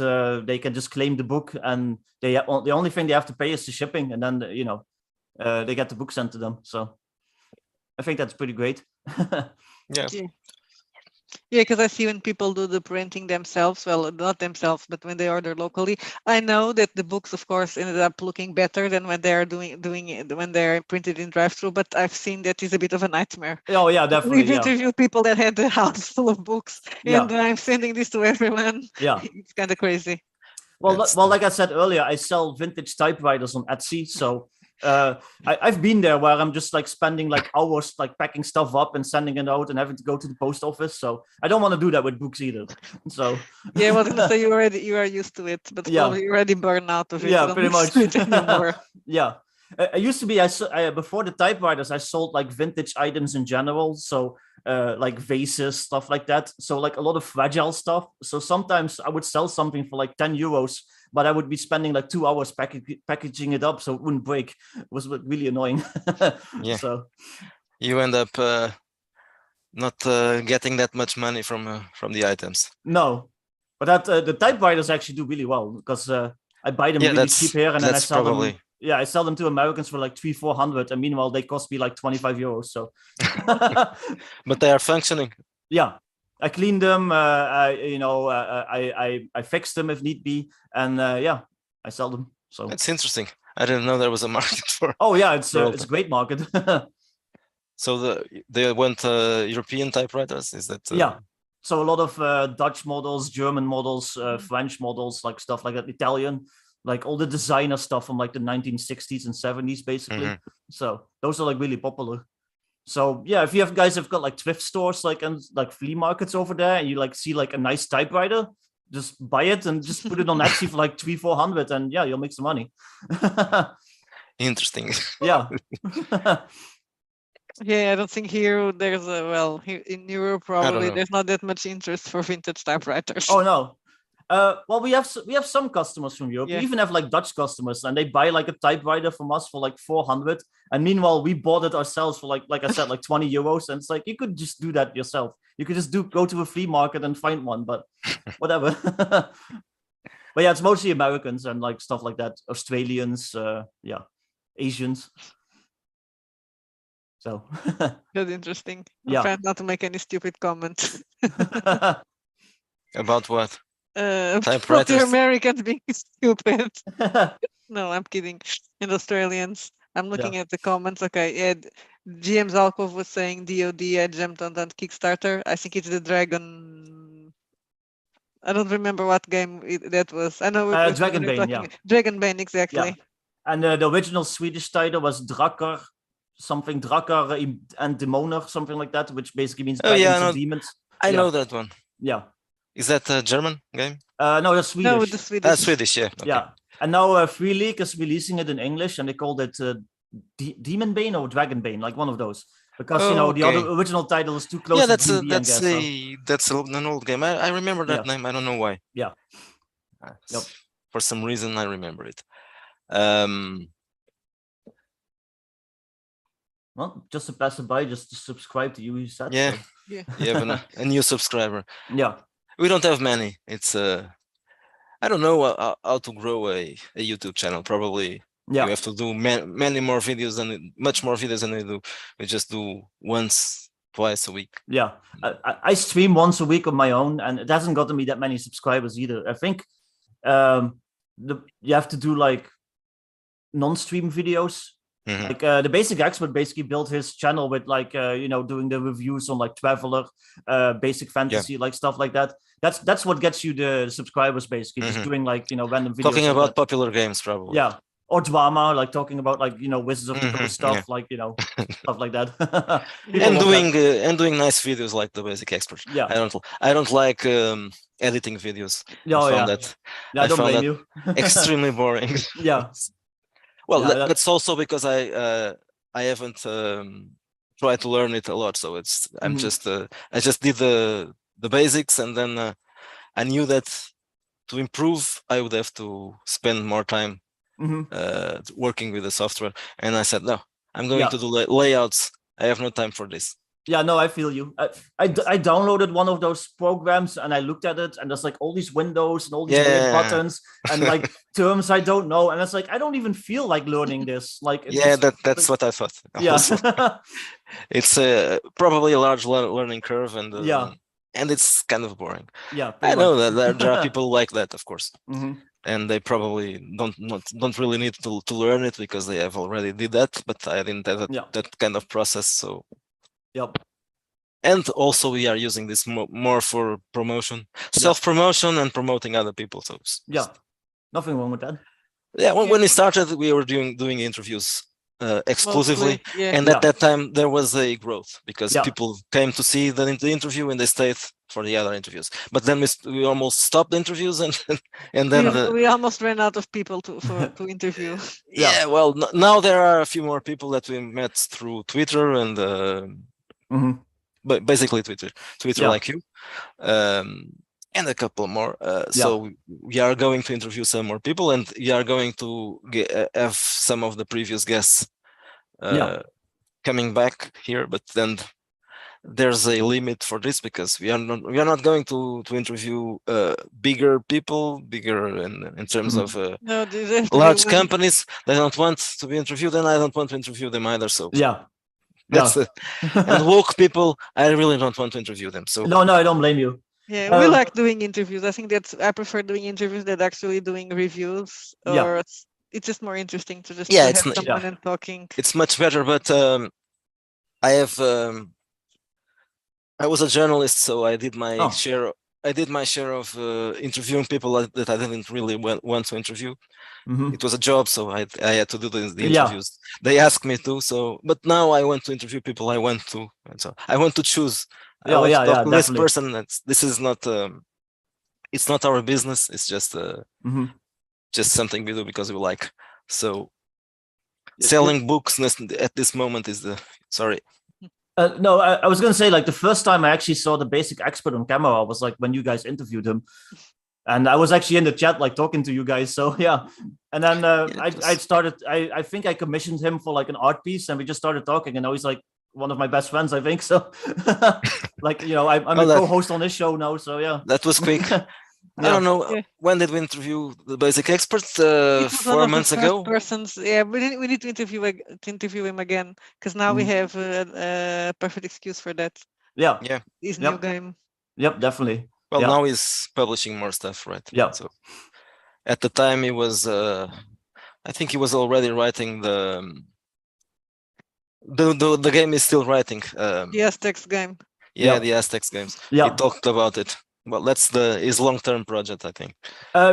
they can just claim the book, and the only thing they have to pay is the shipping, and then they get the book sent to them. So I think that's pretty great. Yeah, because I see when people do the printing themselves, well, not themselves, but when they order locally, I know that the books, of course, ended up looking better than when they're doing it when they're printed in drive-through. But I've seen that is a bit of a nightmare. Oh yeah, definitely. We've interviewed people that had the house full of books, and I'm sending this to everyone. Yeah, it's kind of crazy. Well, like I said earlier, I sell vintage typewriters on Etsy, so. I've been there where I'm just like spending like hours like packing stuff up and sending it out and having to go to the post office. So I don't want to do that with books either. So yeah, well, so you are used to it, but probably you already burned out of it. Yeah, pretty much. Yeah. I used to be I before the typewriters I sold like vintage items in general, so like vases, stuff like that, so like a lot of fragile stuff. So sometimes I would sell something for like 10 euros, but I would be spending like 2 hours packaging it up so it wouldn't break. It was really annoying. Yeah, so you end up not getting that much money from the items. No, but the typewriters actually do really well because I buy them really cheap here, and then I sell them. Yeah, I sell them to Americans for like 300-400, and meanwhile they cost me like 25 euros. So, but they are functioning. Yeah, I clean them. I fix them if need be, and yeah, I sell them. So That's interesting. I didn't know there was a market for. Oh yeah, it's a great market. So they went European typewriters. Is that? Yeah. So a lot of Dutch models, German models, French models, like stuff like that, Italian, like all the designer stuff from like the 1960s and 70s, basically. So those are like really popular. So yeah, if you have guys have got like thrift stores like and like flea markets over there, and you like see like a nice typewriter, just buy it and just put it on Etsy for like 300-400, and yeah, you'll make some money. Interesting. Yeah. Yeah, I don't think here there's here in Europe probably there's not that much interest for vintage typewriters. Oh no. Well, we have some customers from Europe. We even have like Dutch customers, and they buy like a typewriter from us for like 400. And meanwhile, we bought it ourselves for like I said, like 20 euros. And it's like you could just do that yourself. You could just go to a flea market and find one, but whatever. But yeah, it's mostly Americans and like stuff like that, Australians, yeah, Asians. So that's interesting. Yeah. I'm trying not to make any stupid comments. About what? About the Americans being stupid. No, I'm kidding. And Australians. I'm looking at the comments. Okay, yeah. GM Zalkov was saying DOD. I jumped on that Kickstarter. I think it's the Dragon. I don't remember what game that was. I know Dragonbane. Yeah, Dragonbane, exactly. Yeah. And the original Swedish title was Drakkar, something Drakkar and Demoner, something like that, which basically means dragons and demons. I know that one. Yeah. Is that a German game? No, that's Swedish. No, the Swedish. Swedish, yeah. Okay. Yeah. And now Free League is releasing it in English, and they called it Demonbane or Dragonbane, like one of those. Because the other original title is too close. Yeah, to that's an old game. I remember that name. I don't know why. Yeah. Yep. For some reason, I remember it. Well, just to pass it by, just to subscribe to you said. Yeah. So. Yeah. You have a new subscriber. Yeah. We don't have many. It's I don't know how to grow a YouTube channel. Probably you have to do many more videos much more videos than we do. We just do once, twice a week. Yeah, I stream once a week on my own, and it hasn't gotten me that many subscribers either. I think you have to do like non-stream videos. Like the Basic Expert basically built his channel with like doing the reviews on like Traveler, Basic Fantasy, like stuff like that. That's what gets you the subscribers basically. Just doing like random videos. Talking about popular games, probably. Yeah, or drama, like talking about like Wizards of the Coast stuff, like stuff like that. and doing nice videos like the Basic Expert. Yeah, I don't like editing videos. I don't blame you. Extremely boring. Yeah. Well, that's also because I haven't tried to learn it a lot, so it's I just did the basics, and then I knew that to improve I would have to spend more time working with the software, and I said no, I'm going to do layouts. I have no time for this. Yeah, no, I feel you. I downloaded one of those programs and I looked at it, and there's like all these windows and all these weird buttons and like terms I don't know, and it's like I don't even feel like learning this. Like that's what I thought. Yeah, it's probably a large learning curve, and and it's kind of boring. Yeah, I know that there are people like that, of course, and they probably don't really need to learn it because they have already did that. But I didn't have that kind of process, so. Yep. And also we are using this more for promotion, self-promotion, and promoting other people. So nothing wrong with that. Yeah, when we started, we were doing interviews exclusively, and at that time there was a growth because people came to see the interview and they stayed for the other interviews. But then we almost stopped the interviews, and then we almost ran out of people to interview. Yeah, well, now there are a few more people that we met through Twitter and. But basically Twitter like you, and a couple more. So we are going to interview some more people, and we are going to have some of the previous guests coming back here. But then there's a limit for this because we are not going to interview bigger people, bigger in terms of large companies. They don't want to be interviewed, and I don't want to interview them either. So That's it. And woke people, I really don't want to interview them. So no, I don't blame you. Yeah, we like doing interviews. I think I prefer doing interviews than actually doing reviews. Or it's just more interesting to just have someone and talking. It's much better, but I was a journalist, so I did my share. I did my share of interviewing people that I didn't really want to interview. It was a job, so I had to do the interviews. They asked me to, so but now I want to interview people I want to, and so I want to choose. I want to talk to this person. This is not. It's not our business. It's just something we do because we like. So selling books at this moment is the sorry. No, I was going to say, like, the first time I actually saw the basic expert on camera was like when you guys interviewed him. And I was actually in the chat, like, talking to you guys. So, yeah. And then I think I commissioned him for like an art piece and we just started talking. And now he's like one of my best friends, I think. So, like, you know, I'm a co-host on this show now. So, yeah. That was quick. I don't know. When did we interview the basic expert? 4 months ago. Yeah, we need to interview him again because now we have a perfect excuse for that. Yeah. His new game. Yep, definitely. Well, now he's publishing more stuff, right? Yeah. So at the time he was, I think he was already writing the game is still writing. The Aztecs game. Yeah, the Aztecs games. Yeah. He talked about it. Well, that's his long-term project, I think.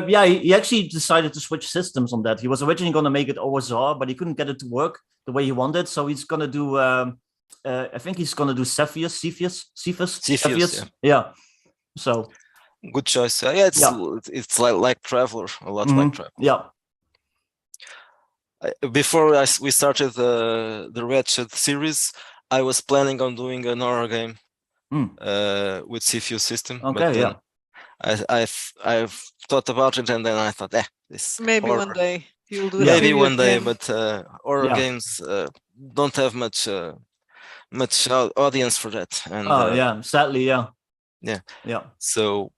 He actually decided to switch systems on that. He was originally going to make it OSR, but he couldn't get it to work the way he wanted. So he's going to do, I think he's going to do Cepheus. Yeah. So. Good choice. Yeah, it's like Traveler, a lot like Traveler. Yeah. Before we started the Wretched series, I was planning on doing an horror game. With Cepheus system. Okay, but I've thought about it and then I thought, this maybe horror. One day you'll do maybe one day, but horror games don't have much audience for that. And sadly, yeah. So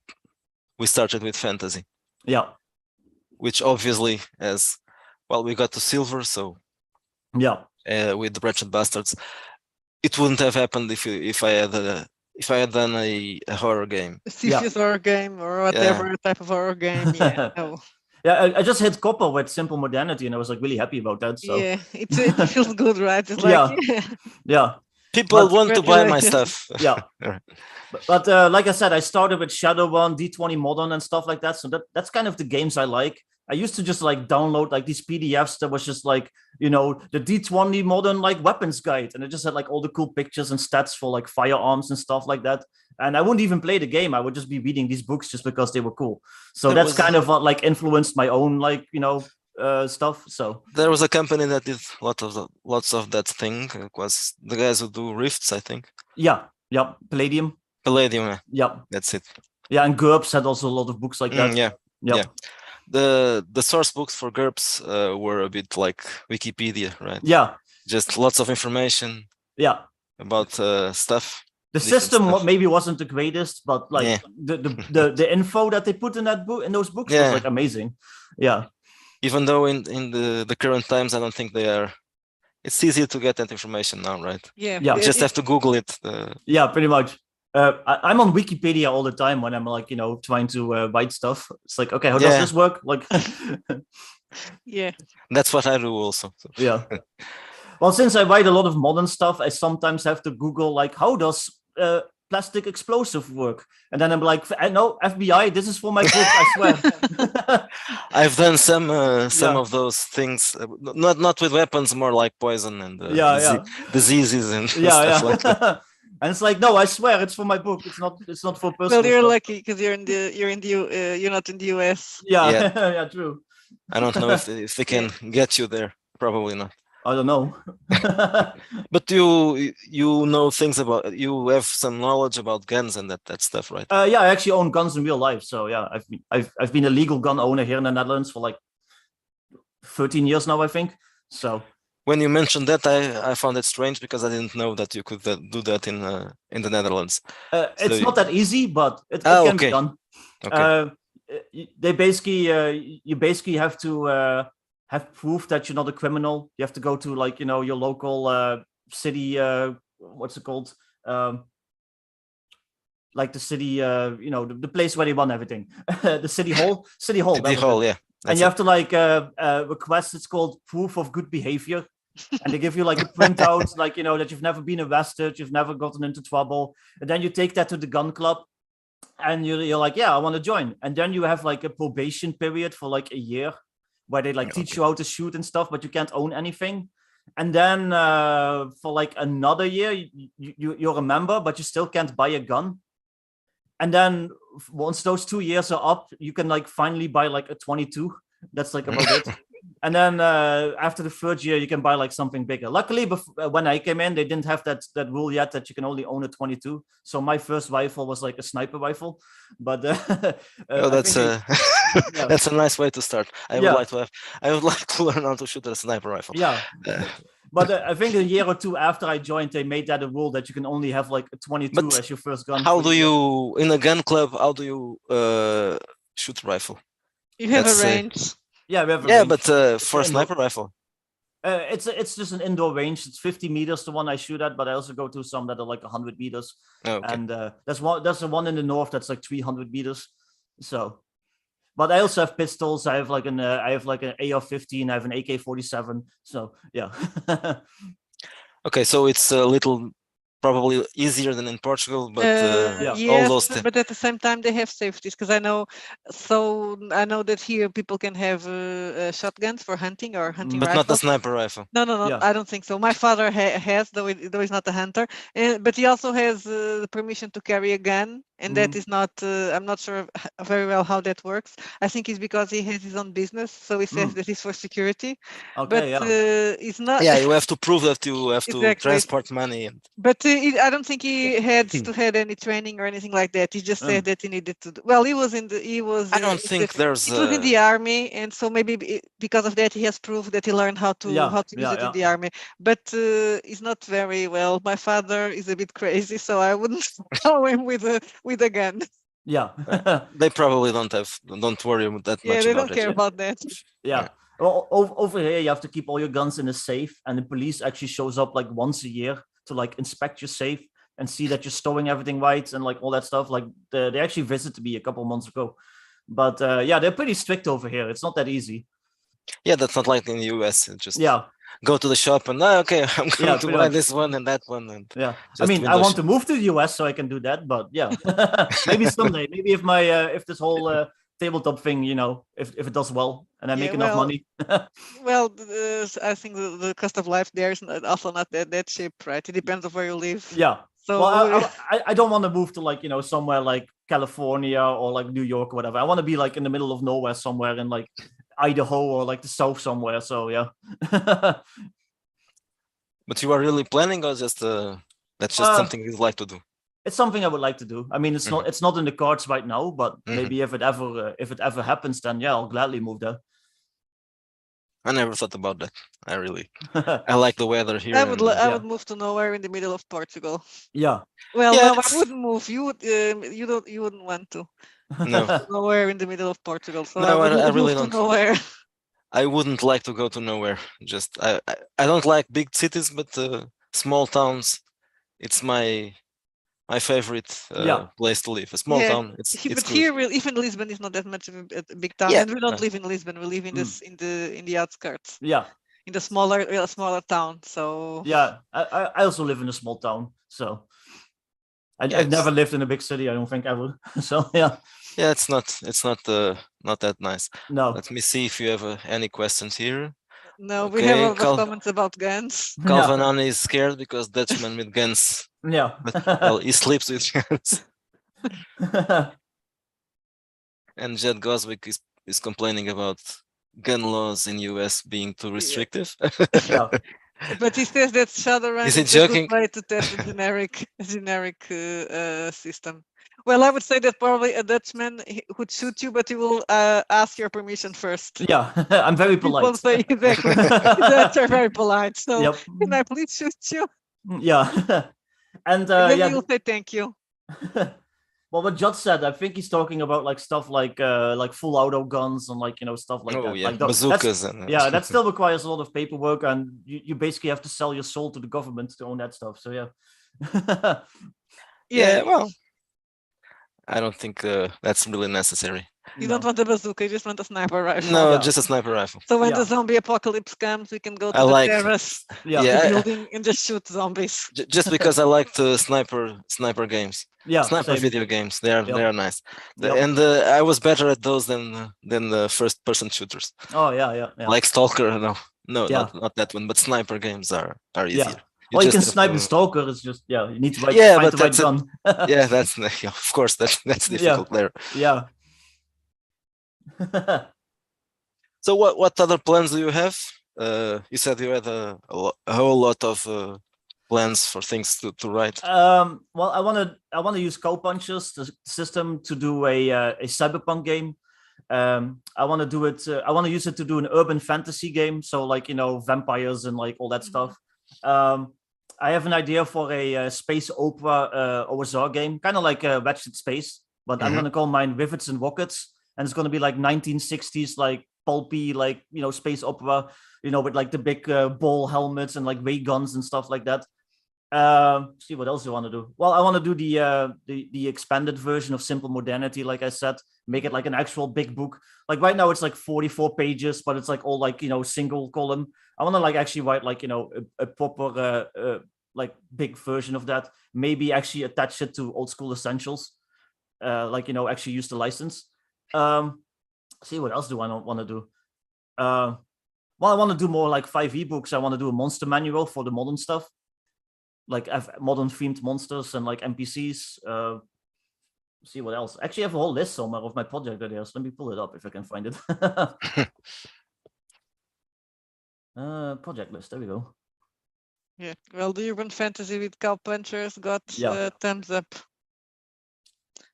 we started with fantasy. Yeah, which obviously has we got to silver, so with the Wretched Bastards, it wouldn't have happened if I had done a horror game. A Cepheus horror game or whatever type of horror game. Yeah, no. Yeah, I just hit copper with Simple Modernity and I was like really happy about that. So. Yeah, it feels good, right? It's like, people want to buy my stuff. Yeah. But like I said, I started with Shadow 1, D20 Modern and stuff like that. So that's kind of the games I like. I used to just like download like these PDFs that was just like, you know, the D20 Modern like weapons guide. And it just had like all the cool pictures and stats for like firearms and stuff like that. And I wouldn't even play the game. I would just be reading these books just because they were cool. So that's kind of what like influenced my own like, you know, stuff. So there was a company that did lots of that thing. It was the guys who do Rifts, I think. Yeah. Palladium. Yeah. That's it. Yeah, and GURPS had also a lot of books like that. Yeah. The source books for GURPS were a bit like Wikipedia, right? Yeah. Just lots of information. Yeah. About stuff. The system maybe wasn't the greatest, but like the info that they put in that book, in those books, was like amazing. Yeah. Even though in the current times, I don't think they are. It's easier to get that information now, right? Yeah. You just have to Google it. Yeah, pretty much. I'm on Wikipedia all the time when I'm like, you know, trying to write stuff. It's like, okay, how does this work? Like, yeah, that's what I do also. So. Yeah. Well, since I write a lot of modern stuff, I sometimes have to Google like, how does plastic explosive work? And then I'm like, no, FBI, this is for my book, I swear. I've done some of those things, not with weapons, more like poison and diseases and stuff like that. And it's like, no, I swear, it's for my book. It's not for personal. Well, you're stuff. lucky because you're not in the US. Yeah, yeah, true. I don't know if they can get you there. Probably not. I don't know. But you know things about, you have some knowledge about guns and that stuff, right? Yeah, I actually own guns in real life. So yeah, I've been a legal gun owner here in the Netherlands for like 13 years now, I think. So. When you mentioned that, I found it strange because I didn't know that you could do that in the Netherlands. It's not that easy, but it can be done. Okay. You basically have to have proof that you're not a criminal. You have to go to like, you know, your local city. What's it called? Like the city, the place where they run everything. The city hall. City hall. City hall, yeah. And you have to like request. It's called proof of good behavior. And they give you like a printout, like, that you've never been arrested, you've never gotten into trouble. And then you take that to the gun club and you're like, yeah, I want to join. And then you have like a probation period for like a year where they like teach you how to shoot and stuff, but you can't own anything. And then for like another year, you're a member, but you still can't buy a gun. And then once those 2 years are up, you can like finally buy like a 22. That's like about it. And then after the third year, you can buy like something bigger. Luckily, when I came in, they didn't have that rule yet that you can only own a 22. So my first rifle was like a sniper rifle. But that's that's a nice way to start. I would like to learn how to shoot a sniper rifle. Yeah. But I think a year or two after I joined, they made that a rule that you can only have like a 22 as your first gun. How do you, in a gun club, how do you shoot a rifle? You have a range. Yeah, we have a range. But for a sniper rifle? It's just an indoor range. It's 50 meters, the one I shoot at, but I also go to some that are like 100 meters. Oh, okay. And that's the one in the north that's like 300 meters. So, but I also have pistols. I have like an AR-15. I have an AK-47. So yeah. Okay, so it's a little probably easier than in Portugal, but yes, all those but at the same time they have safeties, because I know that here people can have shotguns for hunting or hunting but rifles. Not a sniper rifle. No, yeah. I don't think so. My father has, though he's not a hunter, but he also has the permission to carry a gun, and that is not. I'm not sure very well how that works. I think it's because he has his own business, so he says that it's for security. Okay, but it's not. Yeah, you have to prove that you have to exactly. transport money. But I don't think he had to had any training or anything like that. He just said that he needed to. Well, he was. I don't think there's. He was in the army, and so maybe because of that he has proof that he learned how to use it in the army. But he's not very well. My father is a bit crazy, so I wouldn't follow him with a gun. Yeah, they probably don't worry that much. Yeah, they don't care about that. Yeah. Well, over here you have to keep all your guns in a safe, and the police actually shows up like once a year to like inspect your safe and see that you're stowing everything right and like all that stuff. Like they actually visited me a couple of months ago, but they're pretty strict over here. It's not that easy. Yeah, that's not like in the US. It's just go to the shop and okay, I'm going to buy this one and that one. And I mean, I want to move to the US so I can do that, but maybe someday. Maybe if my if this whole tabletop thing, if it does well and I make enough money. Well, I think the cost of life there is also not that cheap, right? It depends on where you live. Yeah. So I don't want to move to like somewhere like California or like New York or whatever. I want to be like in the middle of nowhere somewhere in like Idaho or like the south somewhere. So yeah. But you are really planning, or just that's just something you'd like to do? It's something I would like to do. I mean, it's not in the cards right now, but maybe if it ever happens, then I'll gladly move there. I never thought about that. I like the weather here. I would move to nowhere in the middle of Portugal. Yeah. Well, no, I wouldn't move. You would. You wouldn't want to. No. Nowhere in the middle of Portugal. So no, I really don't. Nowhere. I wouldn't like to go to nowhere. Just I don't like big cities, but small towns. It's my favorite place to live. A small town. It's but good. here, even Lisbon is not that much of a big town, and we don't live in Lisbon. We live in this in the outskirts. Yeah. In the smaller town. So yeah, I also live in a small town. So I've never lived in a big city. I don't think ever. So yeah. Yeah, it's not that nice. No. Let me see if you have any questions here. No, we have a lot of comments about guns. Calvin is scared because Dutchman with guns. Yeah. Well, he sleeps with guns. And Jed Goswick is complaining about gun laws in US being too restrictive. Yeah. But he says that Shadowrun is a good way to test a generic system. Well, I would say that probably a Dutchman would shoot you, but he will ask your permission first. Yeah, I'm very polite. People say exactly. Dutch are very polite. So can I please shoot you? Yeah. And then you'll say thank you. Well, what Judd said, I think he's talking about like stuff like full auto guns and like stuff like that. Yeah, Like bazookas and yeah, that still requires a lot of paperwork, and you basically have to sell your soul to the government to own that stuff. So yeah. Yeah, well, I don't think that's really necessary. You don't want a bazooka, you just want a sniper rifle. No, Yeah. just a sniper rifle. So when the zombie apocalypse comes, we can go to I the like- terrace, Yeah. the building, and just shoot zombies. Just because I like the sniper games, Yeah, sniper same. video games. They are nice, Yep. and I was better at those than the first person shooters, Oh yeah. like Stalker. No, Yeah. not that one, but sniper games are easier. Yeah. Well, you can just have snipe to- the stalker. It's just you need to find but the right that's it. gun. Yeah, that's of course that's difficult there. Yeah. So what other plans do you have? You said you had a whole lot of plans for things to write. Well, I want to use Cowpunchers, the system, to do a cyberpunk game. I want to do it. I want to use it to do an urban fantasy game. So like vampires and like all that stuff. I have an idea for a space opera OSR game, kind of like Ratchet Space, but I'm gonna call mine Rivets and Rockets, and it's gonna be like 1960s, like pulpy, like space opera, with like the big ball helmets and like ray guns and stuff like that. See what else I want to do. Well, I want to do the expanded version of Simple Modernity, like I said, make it like an actual big book. Like right now it's like 44 pages, but it's like all like single column. I want to like actually write like a proper like big version of that. Maybe actually attach it to Old School Essentials. Like actually use the license. See what else do I want to do. Well, I want to do more like 5 ebooks. I want to do a monster manual for the modern stuff, like modern themed monsters and like NPCs. See what else. Actually, I have a whole list somewhere of my project ideas. Let me pull it up if I can find it. Project list. There we go. Yeah. Well, the urban fantasy with Cowpunchers got thumbs up.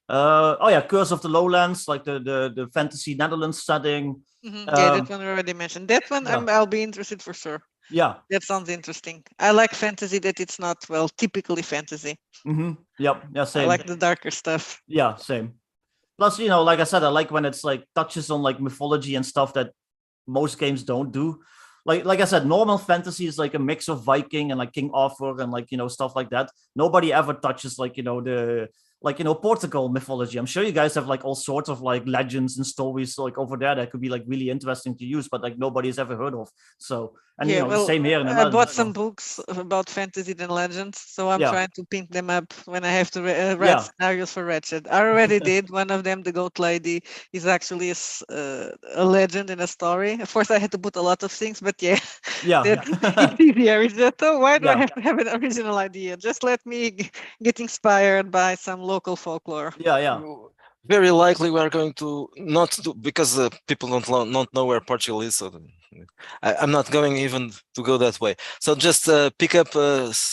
Oh yeah, Curse of the Lowlands, like the fantasy Netherlands setting. Yeah, that one we already mentioned. That one I'll be interested for sure. Yeah, that sounds interesting. I like fantasy that it's not typically fantasy. Yep. Yeah, same. I like the darker stuff. Yeah, same. Plus, like I said, I like when it's like touches on like mythology and stuff that most games don't do. Like I said, normal fantasy is like a mix of Viking and like King Arthur and like stuff like that. Nobody ever touches like the Portugal mythology. I'm sure you guys have like all sorts of like legends and stories like over there that could be like really interesting to use, but like nobody's ever heard of. So the same here. I bought some books about fantasy and legends, so I'm trying to pink them up when I have to write scenarios for Ratchet. I already did one of them. The Goat Lady is actually a legend in a story. Of course, I had to put a lot of things, but it's easier. It's just, why do I have to have an original idea? Just let me get inspired by some local folklore. Very likely we are going to not do, because people don't know where Portugal is, so I'm not going even to go that way. So just pick up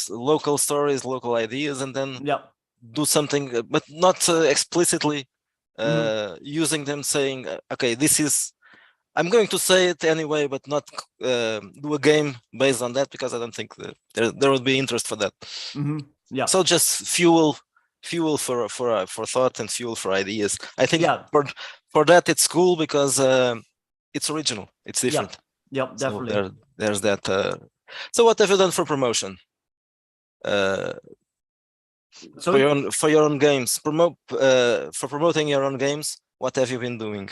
local stories, local ideas, and then do something, but not explicitly using them, saying, okay, this is, I'm going to say it anyway, but not do a game based on that, because I don't think there would be interest for that. So just fuel for thought and fuel for ideas. I think for that it's cool because it's original, it's different. Definitely. So there's that. So what have you done for promotion? For your own games, for promoting your own games, what have you been doing?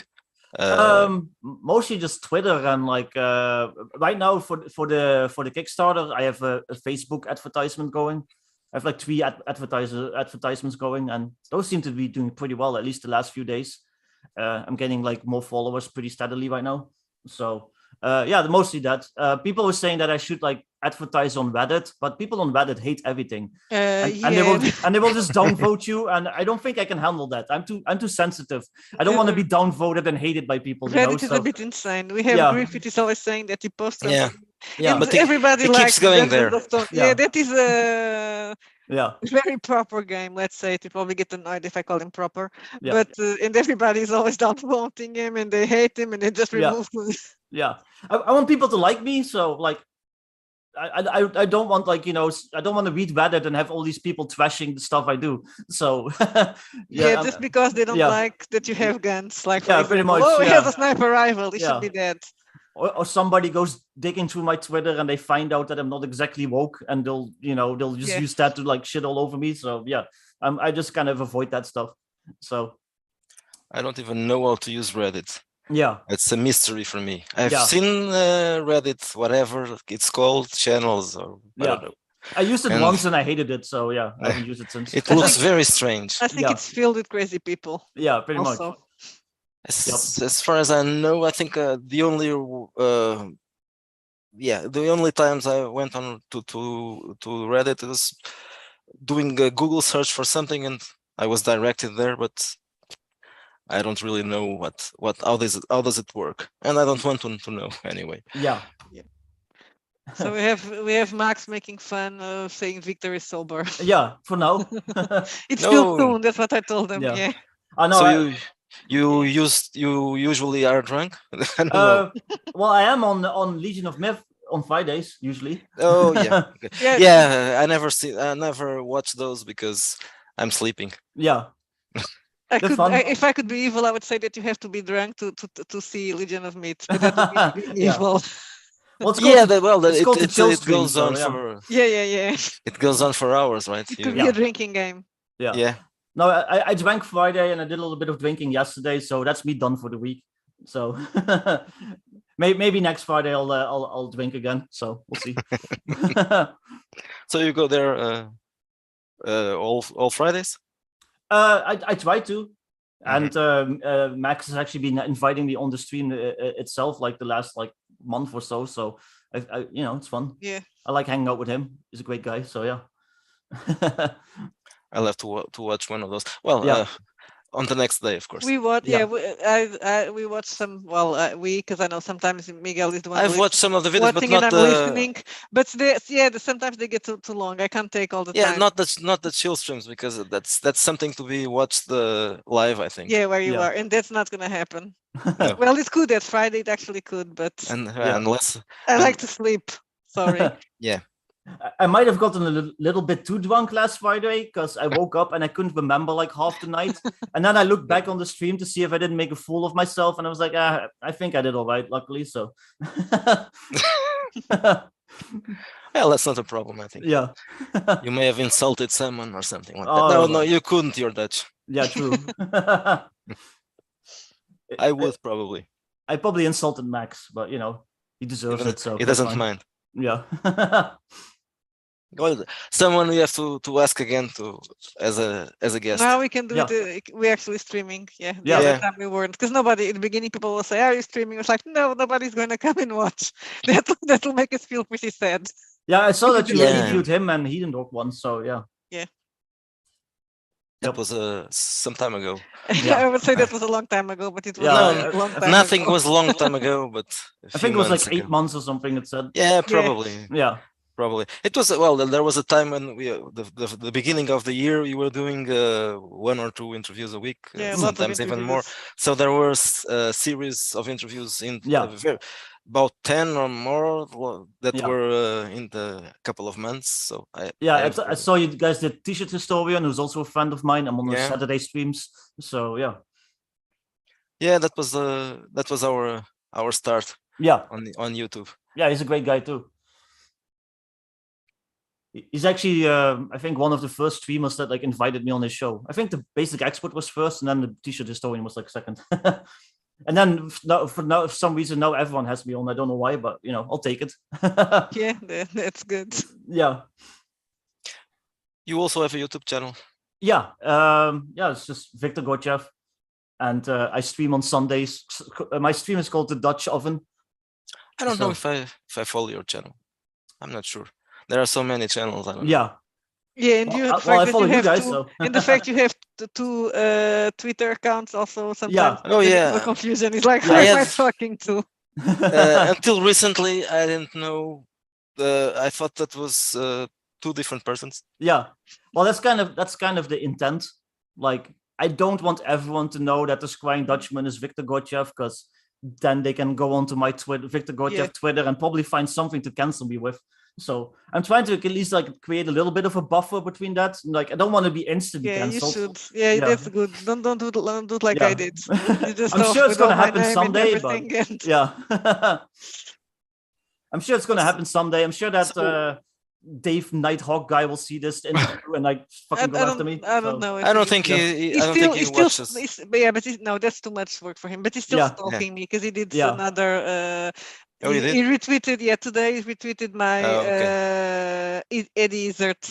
Mostly just Twitter and like right now for the Kickstarter, I have a Facebook advertisement going. I have like 3 advertisements going, and those seem to be doing pretty well, at least the last few days. I'm getting like more followers pretty steadily right now. So mostly that. People were saying that I should like advertise on Reddit, but people on Reddit hate everything, and they will just downvote you, and I don't think I can handle that. I'm too sensitive. I don't want to be downvoted and hated by people. Reddit is a bit insane. We have Griffith is always saying that he posts but everybody keeps going there. That is a very proper game. Let's say it. You probably get annoyed if I call him proper, but and everybody is always downvoting him, and they hate him, and they just remove him. I want people to like me, so like I don't want I don't want to read Reddit and have all these people trashing the stuff I do. So just because they don't like that you have guns, like for example, pretty much. Oh, he has a sniper rifle. He should be dead. Or somebody goes digging through my Twitter and they find out that I'm not exactly woke, and they'll just use that to like shit all over me. So I just kind of avoid that stuff. So I don't even know how to use Reddit. Yeah, it's a mystery for me. I've seen Reddit, whatever it's called, channels or I don't know. I used it once and I hated it, so I haven't used it since. It looks very strange. I think it's filled with crazy people. Yeah, pretty much. As far as I know, I think the only times I went on to Reddit was doing a Google search for something, and I was directed there, but I don't really know how does it work, and I don't want to know anyway. Yeah. So we have Max making fun of saying Viktor is sober. Yeah, for now. It's still soon. That's what I told them. Yeah. I know. So you usually are drunk? I don't know. Well, I am on Legion of Myth on Fridays usually. Oh yeah. Okay. Yeah. I never watch those because I'm sleeping. Yeah. If I could be evil, I would say that you have to be drunk to see Legion of Myth. But that would be evil. Well, it goes on for It goes on for hours, right? It could be a drinking game. Yeah. No, I drank Friday and I did a little bit of drinking yesterday, so that's me done for the week. So maybe next Friday I'll drink again. So we'll see. So you go there all Fridays? I try to, and Max has actually been inviting me on the stream itself, like the last month or so. So I it's fun. Yeah, I like hanging out with him. He's a great guy. So yeah. I'll have to watch one of those. Well, on the next day, of course. We watch. We watch some. Well, because I know sometimes Miguel is the one. I've watched some of the videos, but not listening. But sometimes they get too long. I can't take all the time. Yeah, not the chill streams, because that's something to be watched live, I think. Yeah, where you are, and that's not gonna happen. No. Well, it could. That Friday it actually could, but unless I like to sleep. Sorry. Yeah. I might have gotten a little bit too drunk last Friday because I woke up and I couldn't remember half the night. And then I looked back on the stream to see if I didn't make a fool of myself. And I was like, I think I did all right, luckily. So. Well, that's not a problem, I think. Yeah. You may have insulted someone or something like that. No, you couldn't. You're Dutch. Yeah, true. I would probably. I probably insulted Max, but he deserves it. So he doesn't mind. Yeah. Well, someone we have to ask again as a guest. Now we can do it. We're actually streaming. The other time we weren't, because nobody in the beginning people will say, "Are you streaming?" It's like, no, nobody's going to come and watch. That will make us feel pretty sad. Yeah, I saw that you interviewed him and he didn't talk once. So yeah. That was some time ago. I would say that was a long time ago, but it was a long time nothing ago. was a long time ago, but I think it was like 8 months or something. It said. Yeah, probably. Yeah. Probably it was there was a time when we the beginning of the year we were doing 1 or 2 interviews a week, sometimes even more. So there was a series of interviews in about 10 or more that were in the couple of months. So I saw you guys did T-shirt Historian, who's also a friend of mine. I'm on the Saturday streams. So that was our start. On YouTube. Yeah, he's a great guy too. He's actually, I think, one of the first streamers that invited me on his show. I think the Basic Expert was first, and then the T-shirt Historian was second. And then for some reason now everyone has me on. I don't know why, but I'll take it. That's good. Yeah. You also have a YouTube channel. Yeah, it's just Viktor Gotchev, and I stream on Sundays. My stream is called The Dutch Oven. I don't know if I follow your channel. I'm not sure. There are so many channels. I don't know. Yeah, and I follow you guys. And the fact you have two Twitter accounts also sometimes. The confusion is like, who am I talking to? Until recently, I didn't know. I thought that was 2 different persons. Yeah, well, that's kind of the intent. I don't want everyone to know that the Scrying Dutchman is Viktor Gotchev, because then they can go onto my Twitter, Viktor Gotchev Twitter, and probably find something to cancel me with. So I'm trying to at least like create a little bit of a buffer between that. Like I don't want to be instantly Yeah, you cancelled. should. Yeah, that's good. Don't do it like I did. You just I'm off sure it's with gonna all my happen name and someday, but everything. And yeah. I'm sure it's gonna happen someday. I'm sure that So- Dave Nighthawk guy will see this interview and like fucking go after me. I don't know. I don't think Yeah. I don't think he watches. But no, that's too much work for him. But he's still Yeah. stalking me because he did Yeah. another. Oh, he did? He retweeted today. He retweeted my Eddie Izzard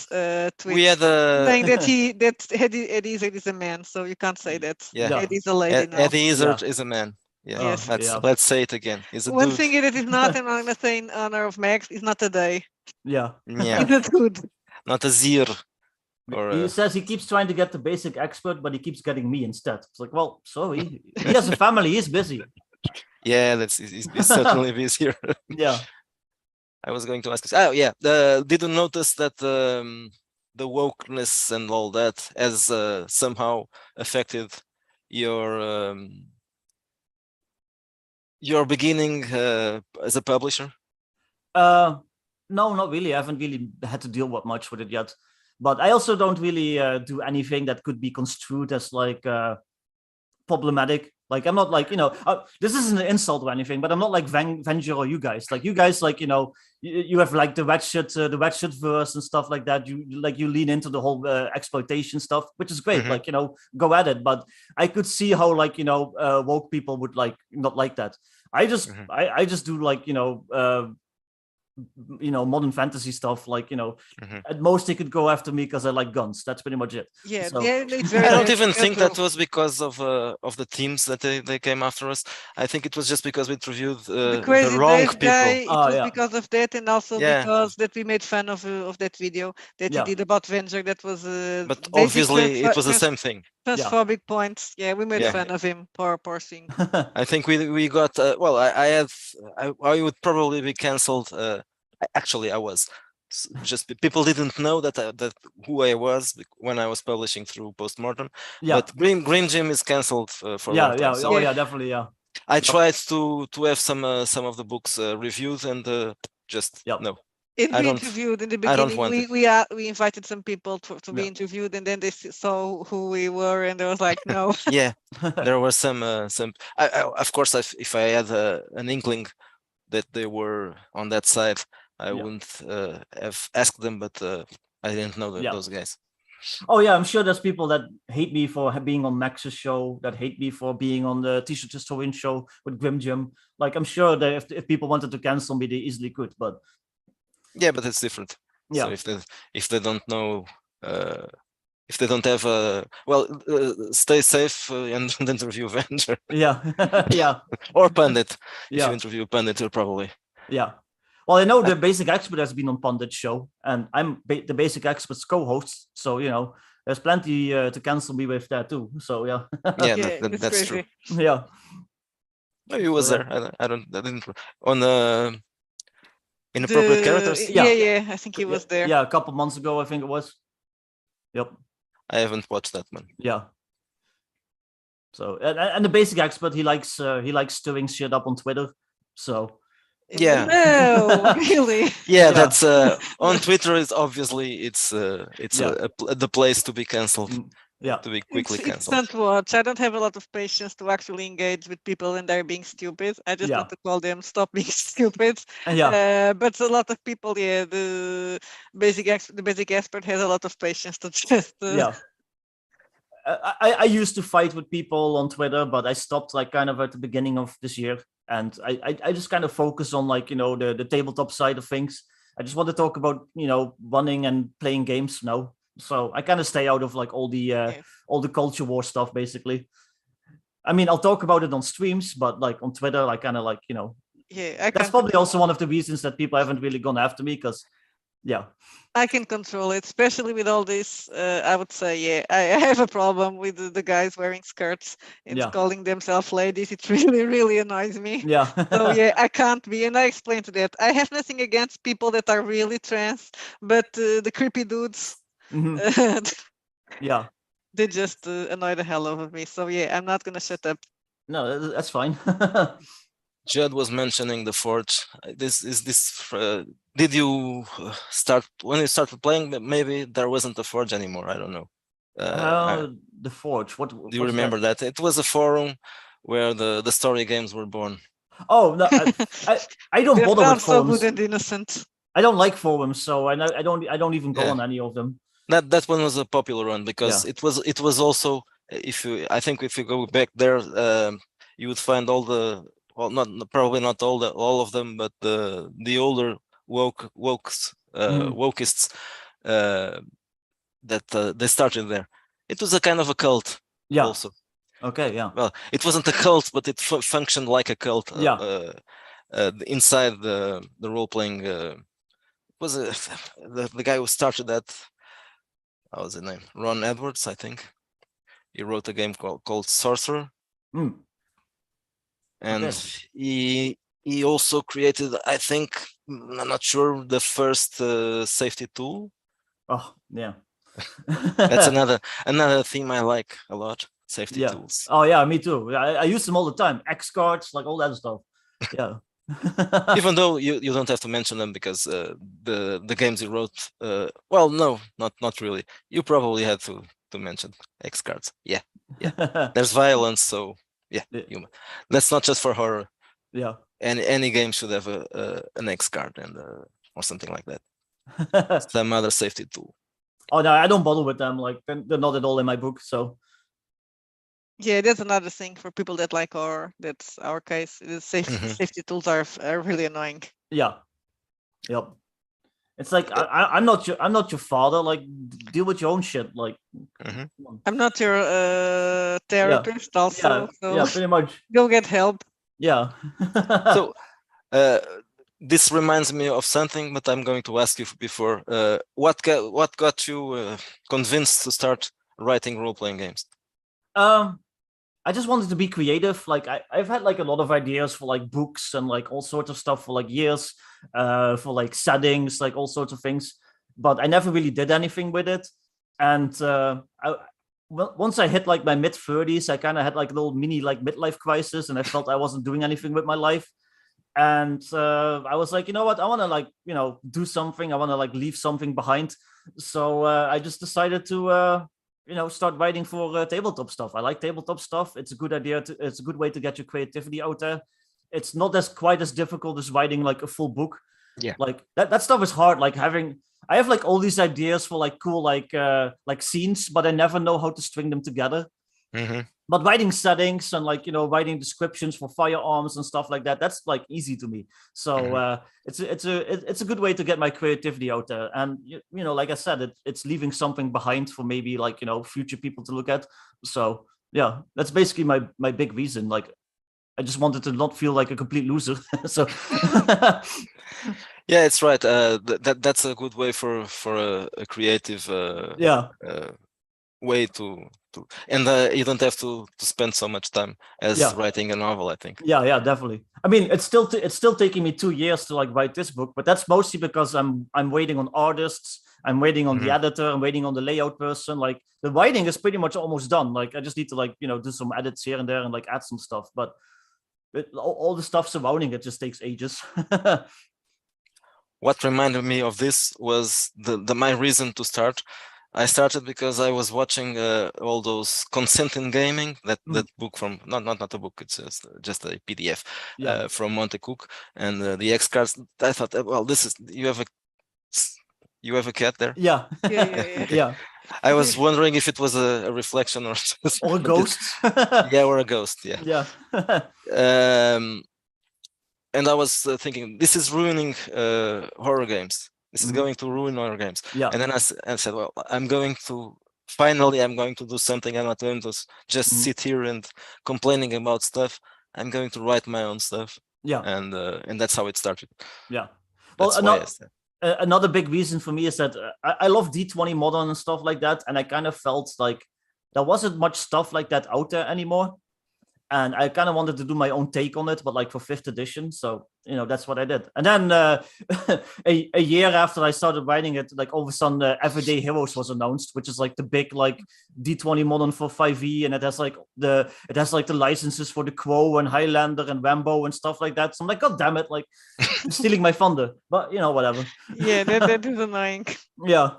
tweet We had saying a that Eddie Izzard is a man, so you can't say that. yeah. Eddie's a lady now. Eddie Izzard is a man. Yeah. Yes. Let's say it again. He's a One dude. thing that is not, and I'm gonna say in honor of Max, is not a day. Yeah. Yeah. It's not good. Not a zir. Or He says he keeps trying to get the basic expert, but he keeps getting me instead. It's like, well, sorry, he has a family, he's busy. yeah, he's certainly busier. Yeah. I was going to ask. Oh yeah. Did you notice that the wokeness and all that has somehow affected your beginning as a publisher? No, not really. I haven't really had to deal with much with it yet. But I also don't really do anything that could be construed as like problematic. Like I'm not like, this isn't an insult or anything, but I'm not like Venger or you guys. Like you guys, like, you have like the Ratchet verse and stuff like that. You lean into the whole exploitation stuff, which is great. Like, go at it. But I could see how like, woke people would like not like that. I just do like, modern fantasy stuff, like at most they could go after me because I like guns. That's pretty much it. Yeah, So, it's very I don't even that's think true. that was because of the teams that they came after us. I think it was just because we interviewed The Crazy the wrong Dave people. guy, it was yeah. because of that, and also Yeah. because that we made fun of that video that he Yeah. did about Venger. That was But basic obviously it was the same thing. transphobic points. Yeah, we made Yeah. fun of him. Poor thing. I think we got well. I would probably be cancelled. Actually, I was. Just people didn't know that who I was when I was publishing through Postmortem. Yeah. But Green Gym is cancelled for a long time. So Oh yeah, definitely, yeah. I tried to have some of the books reviewed and just no. And I we don't- interviewed in the I don't beginning. want We invited some people to be interviewed, and then they saw who we were, and they was like, no. Yeah, there were some. Of course, if I had an inkling that they were on that side, I wouldn't have asked them, but I didn't know those guys. Oh yeah, I'm sure there's people that hate me for being on Max's show, that hate me for being on the T-shirt Historian show with Grim Jim. Like I'm sure that if people wanted to cancel me, they easily could. But yeah, but it's different. Yeah. So if they don't know, if they don't have stay safe and don't interview Venger. Yeah, yeah. Or Pundit. If Yeah. you interview Pundit, you'll probably. Yeah. Well, I know the Basic Expert has been on Pundit's show, and I'm the Basic Expert's co-host, so there's plenty to cancel me with that too. So yeah. Yeah, that's true. Yeah. Maybe he was there. I didn't on the inappropriate characters. Yeah, I think he was there. Yeah, a couple months ago, I think it was. Yep. I haven't watched that one. Yeah. So and the Basic Expert, he likes stirring shit up on Twitter. So yeah. No, really. Yeah, that's on Twitter. Is obviously it's the place to be cancelled. Yeah, to be quickly cancelled. Don't watch. I don't have a lot of patience to actually engage with people when they're being stupid. I just want to call them stop being stupid. Yeah. But a lot of people, the basic expert has a lot of patience to just. Yeah. I used to fight with people on Twitter, but I stopped like kind of at the beginning of this year, and I just kind of focus on like the tabletop side of things. I just want to talk about running and playing games now. So I kind of stay out of like all the culture war stuff basically. I mean, I'll talk about it on streams, but like on Twitter, I kind of like that's probably also one of the reasons that people haven't really gone after me because. Yeah, I can control it, especially with all this. I would say, I have a problem with the guys wearing skirts and calling themselves ladies. It really, really annoys me. Yeah. So I can't be, and I explained to that. I have nothing against people that are really trans, but the creepy dudes, yeah, they just annoy the hell out of me. So I'm not gonna shut up. No, that's fine. Judd was mentioning the Forge. Did you start when you started playing? Maybe there wasn't a Forge anymore. I don't know. The Forge. What do you remember that? It was a forum where the story games were born. Oh no, I don't bother with forums. So good and innocent. I don't like forums, so I don't even go on any of them. That one was a popular one because it was also, I think if you go back there, you would find all the, well, probably not all of them, but the older wokeists that they started there. It was a kind of a cult. Also. Okay. Yeah. Well, it wasn't a cult, but it functioned like a cult. Inside the role playing. Was the guy who started that? What was his name? Ron Edwards, I think. He wrote a game called Sorcerer. And he also created, I think, I'm not sure, the first safety tool. Oh yeah. That's another theme I like a lot. Safety tools. Oh yeah, me too. I use them all the time. X cards, like all that stuff. Yeah. Even though you don't have to mention them because the games you wrote, well, no, not really. You probably had to mention X cards. Yeah. There's violence, so that's not just for horror. Yeah. Any game should have an X card and or something like that. Some other safety tool. Oh no, I don't bother with them. Like they're not at all in my book. So. Yeah, that's another thing for people that like horror. That's our case. The safety tools are really annoying. Yeah. Yep. It's like I'm not your father. Like deal with your own shit. Like I'm not your therapist. Also, yeah, pretty much. Go get help. Yeah. So this reminds me of something, but I'm going to ask you before. What got you convinced to start writing role-playing games? I just wanted to be creative. Like I've had like a lot of ideas for like books and like all sorts of stuff for like years, for like settings, like all sorts of things. But I never really did anything with it. And once I hit like my mid-30s, I kind of had like a little mini like midlife crisis, and I felt I wasn't doing anything with my life. And I was like, you know what? I want to like, do something. I want to like leave something behind. So I just decided to start writing for tabletop stuff. I like tabletop stuff. It's a good idea. It's a good way to get your creativity out there. It's not quite as difficult as writing like a full book. Yeah. Like that stuff is hard. Like I have like all these ideas for like cool, like scenes, but I never know how to string them together. But writing settings and like, writing descriptions for firearms and stuff like that, that's like easy to me. So it's a good way to get my creativity out there. And, like I said, it's leaving something behind for maybe like, future people to look at. So yeah, that's basically my big reason. Like, I just wanted to not feel like a complete loser. So yeah, it's right. That's a good way for a creative way to and you don't have to spend so much time as writing a novel, I think. Yeah, definitely. I mean, it's still taking me 2 years to like write this book, but that's mostly because I'm waiting on artists, I'm waiting on the editor, I'm waiting on the layout person. Like the writing is pretty much almost done. Like I just need to like do some edits here and there and like add some stuff, but all the stuff surrounding it just takes ages. What reminded me of this was my reason to start. I started because I was watching all those Consent in Gaming, that book from not a book, it's just a PDF from Monte Cook, and the X cards. I thought, well, this is you have a cat there. Yeah. Yeah. I was wondering if it was a reflection or just or a ghost. Yeah, or a ghost. Yeah. And I was thinking, this is ruining horror games. This is going to ruin our games. Yeah. And then I said, well, I'm going to do something. I'm not going to just sit here and complaining about stuff. I'm going to write my own stuff. Yeah. And that's how it started. Yeah. Well, another big reason for me is that I love D20 Modern and stuff like that. And I kind of felt like there wasn't much stuff like that out there anymore. and I kind of wanted to do my own take on it, but like for 5th edition. So that's what I did. And then a year after I started writing it, like all of a sudden, Everyday Heroes was announced, which is like the big like D20 modern for 5e, and it has like the licenses for the Crow and Highlander and Rambo and stuff like that. So I'm like, God damn it, like you're stealing my thunder. But whatever. Yeah, that is annoying. Yeah.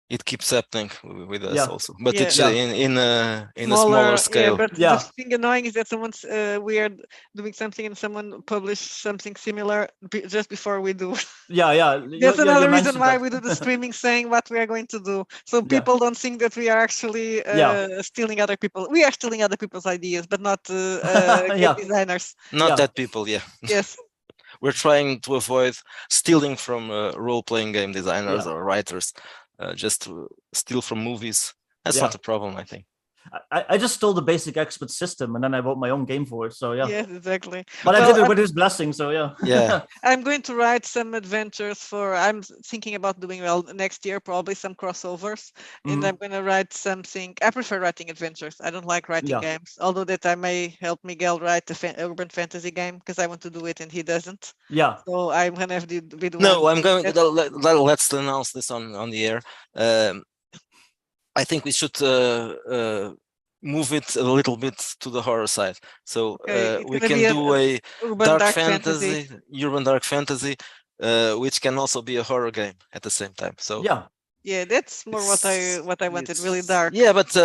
It keeps happening with us also, but it's Yeah. in a smaller scale. Yeah, but the thing annoying is that someone's we are doing something and someone published something similar just before we do. Yeah. That's another reason why we do the streaming, saying what we are going to do, so people don't think that we are actually stealing other people. We are stealing other people's ideas, but not game designers. Not that people. Yeah. Yes. We're trying to avoid stealing from role-playing game designers or writers. Just to steal from movies. That's not a problem, I think. I just stole the basic expert system and then I wrote my own game for it. So Yes, exactly. But I did it with his blessing. So yeah. I'm going to write some adventures I'm thinking about doing next year, probably some crossovers, and I'm going to write something. I prefer writing adventures. I don't like writing games, although that I may help Miguel write the urban fantasy game because I want to do it and he doesn't. Yeah. So I'm going to have to be the No, one. I'm going. Let's announce this on the air. I think we should move it a little bit to the horror side. So we can do a dark fantasy, urban dark fantasy, which can also be a horror game at the same time. So yeah, that's more what I wanted. Really dark. Yeah, but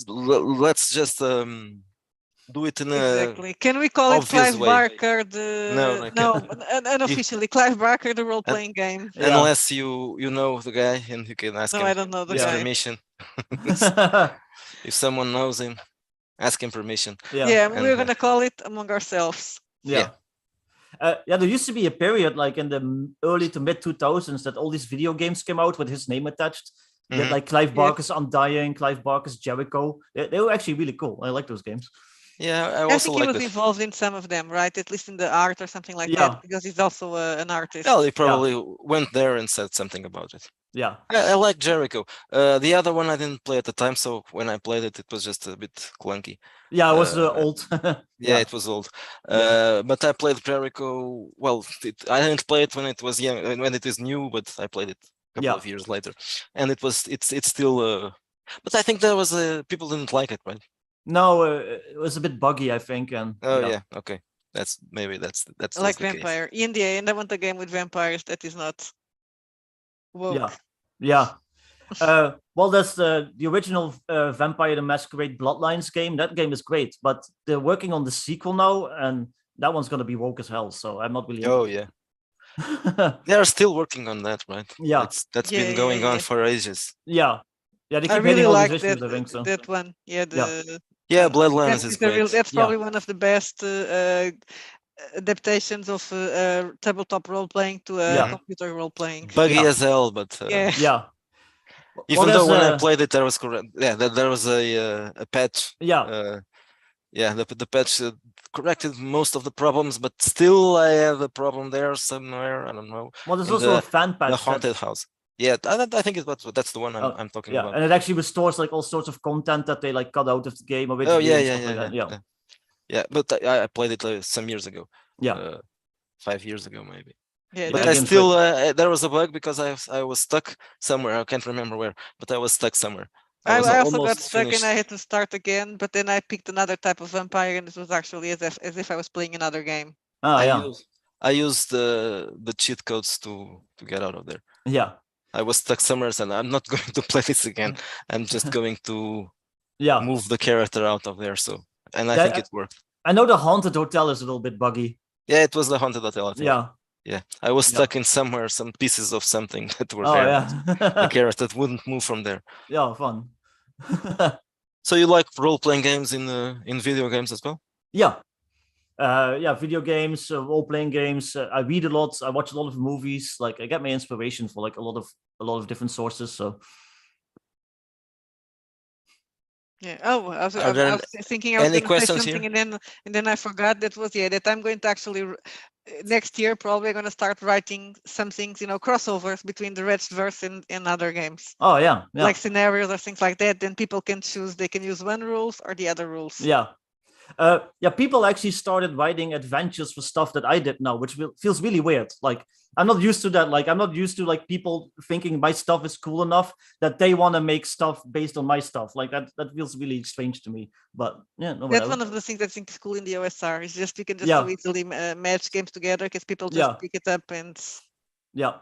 let's just do it in exactly. Can we call it Clive Barker? No, unofficially, Clive Barker, the role-playing game. Unless you know the guy and you can ask him. I don't know the guy. Permission. If someone knows him, ask him permission. Yeah, we're gonna call it among ourselves. Yeah. There used to be a period like in the early to mid 2000s that all these video games came out with his name attached. Like Clive Barker's Undying, Clive Barker's Jericho. They were actually really cool. I like those games. Yeah, I think he was involved in some of them, right? At least in the art or something like that, because he's also an artist. Well, he probably went there and said something about it. Yeah, I like Jericho. The other one I didn't play at the time, so when I played it, it was just a bit clunky. Yeah, it was old. It was old. But I played Jericho. Well, I didn't play it when it was young, when it was new, but I played it a couple of years later, and it's still. But I think there was people didn't like it, right? No, it was a bit buggy, I think. And okay, that's like Vampire in the end. I want a game with vampires that is not woke. Yeah. Well, that's the original Vampire the Masquerade Bloodlines game. That game is great, but they're working on the sequel now, and that one's gonna be woke as hell. So I'm not really. Oh yeah. They are still working on that, right? Yeah, that's been going on for ages. Yeah. They keep I really like issues, I think so. That one. Yeah, Bloodlines is great. That's probably one of the best adaptations of tabletop role-playing to computer role-playing. Buggy as hell, but yeah. Even though when I played it, there was correct. Yeah, there was a patch. Yeah. The patch corrected most of the problems, but still I have a problem there somewhere. I don't know. Well, there's also a fan patch. The haunted house. Yeah, I think that's the one I'm talking about. And it actually restores like all sorts of content that they like cut out of the game. Yeah. But I played it some years ago. Yeah, 5 years ago maybe. Yeah, but I still there was a bug because I was stuck somewhere. I can't remember where, but I was stuck somewhere. I also got stuck and I had to start again. But then I picked another type of vampire, and it was actually as if I was playing another game. I used the cheat codes to get out of there. Yeah. I was stuck somewhere, and I'm not going to play this again. I'm just going to move the character out of there. So, and I think it worked. I know the haunted hotel is a little bit buggy. Yeah, it was the haunted hotel. I think. Yeah. I was stuck in somewhere, some pieces of something that were there. The character wouldn't move from there. Yeah, fun. So you like role-playing games in video games as well? Yeah. Video games, role-playing games. I read a lot. I watch a lot of movies. Like I get my inspiration for like a lot of different sources. So yeah. Oh, I was thinking I was going to say something, and then I forgot. That was that I'm going to actually next year probably going to start writing some things, crossovers between the Redverse and other games. Oh yeah. Like scenarios or things like that. Then people can choose. They can use one rules or the other rules. Yeah. Yeah, people actually started writing adventures for stuff that I did now, which feels really weird. Like, I'm not used to that. Like, I'm not used to like people thinking my stuff is cool enough that they want to make stuff based on my stuff. Like that feels really strange to me. But yeah, no, That's whatever. one of the things I think is cool in the OSR. It's just you can just Yeah. so easily match games together because people just Yeah. pick it up and Yeah.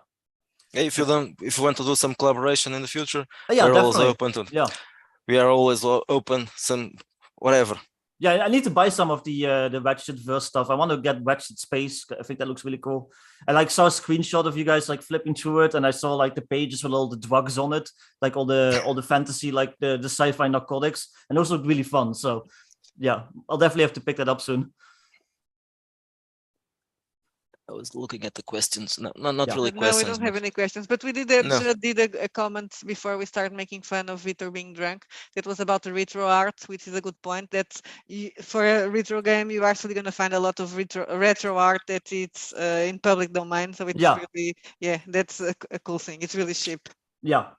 If you want to do some collaboration in the future, Yeah, we're always definitely. open to. Yeah. We are always open. Some whatever. Yeah, I need to buy some of the Ratchet verse stuff. I want to get Ratchet Space. I think that looks really cool. I like saw a screenshot of you guys like flipping through it, and I saw like the pages with all the drugs on it, like all the fantasy, like the sci-fi narcotics, and those look really fun. So yeah, I'll definitely have to pick that up soon. I was looking at the questions. No, not Yeah. really no, questions. we don't but- have any questions. But we did a comment before we started making fun of Viktor being drunk. That was about the retro art, which is a good point. That for a retro game, you're actually going to find a lot of retro art that it's in public domain. So it's really, that's a cool thing. It's really cheap. Yeah.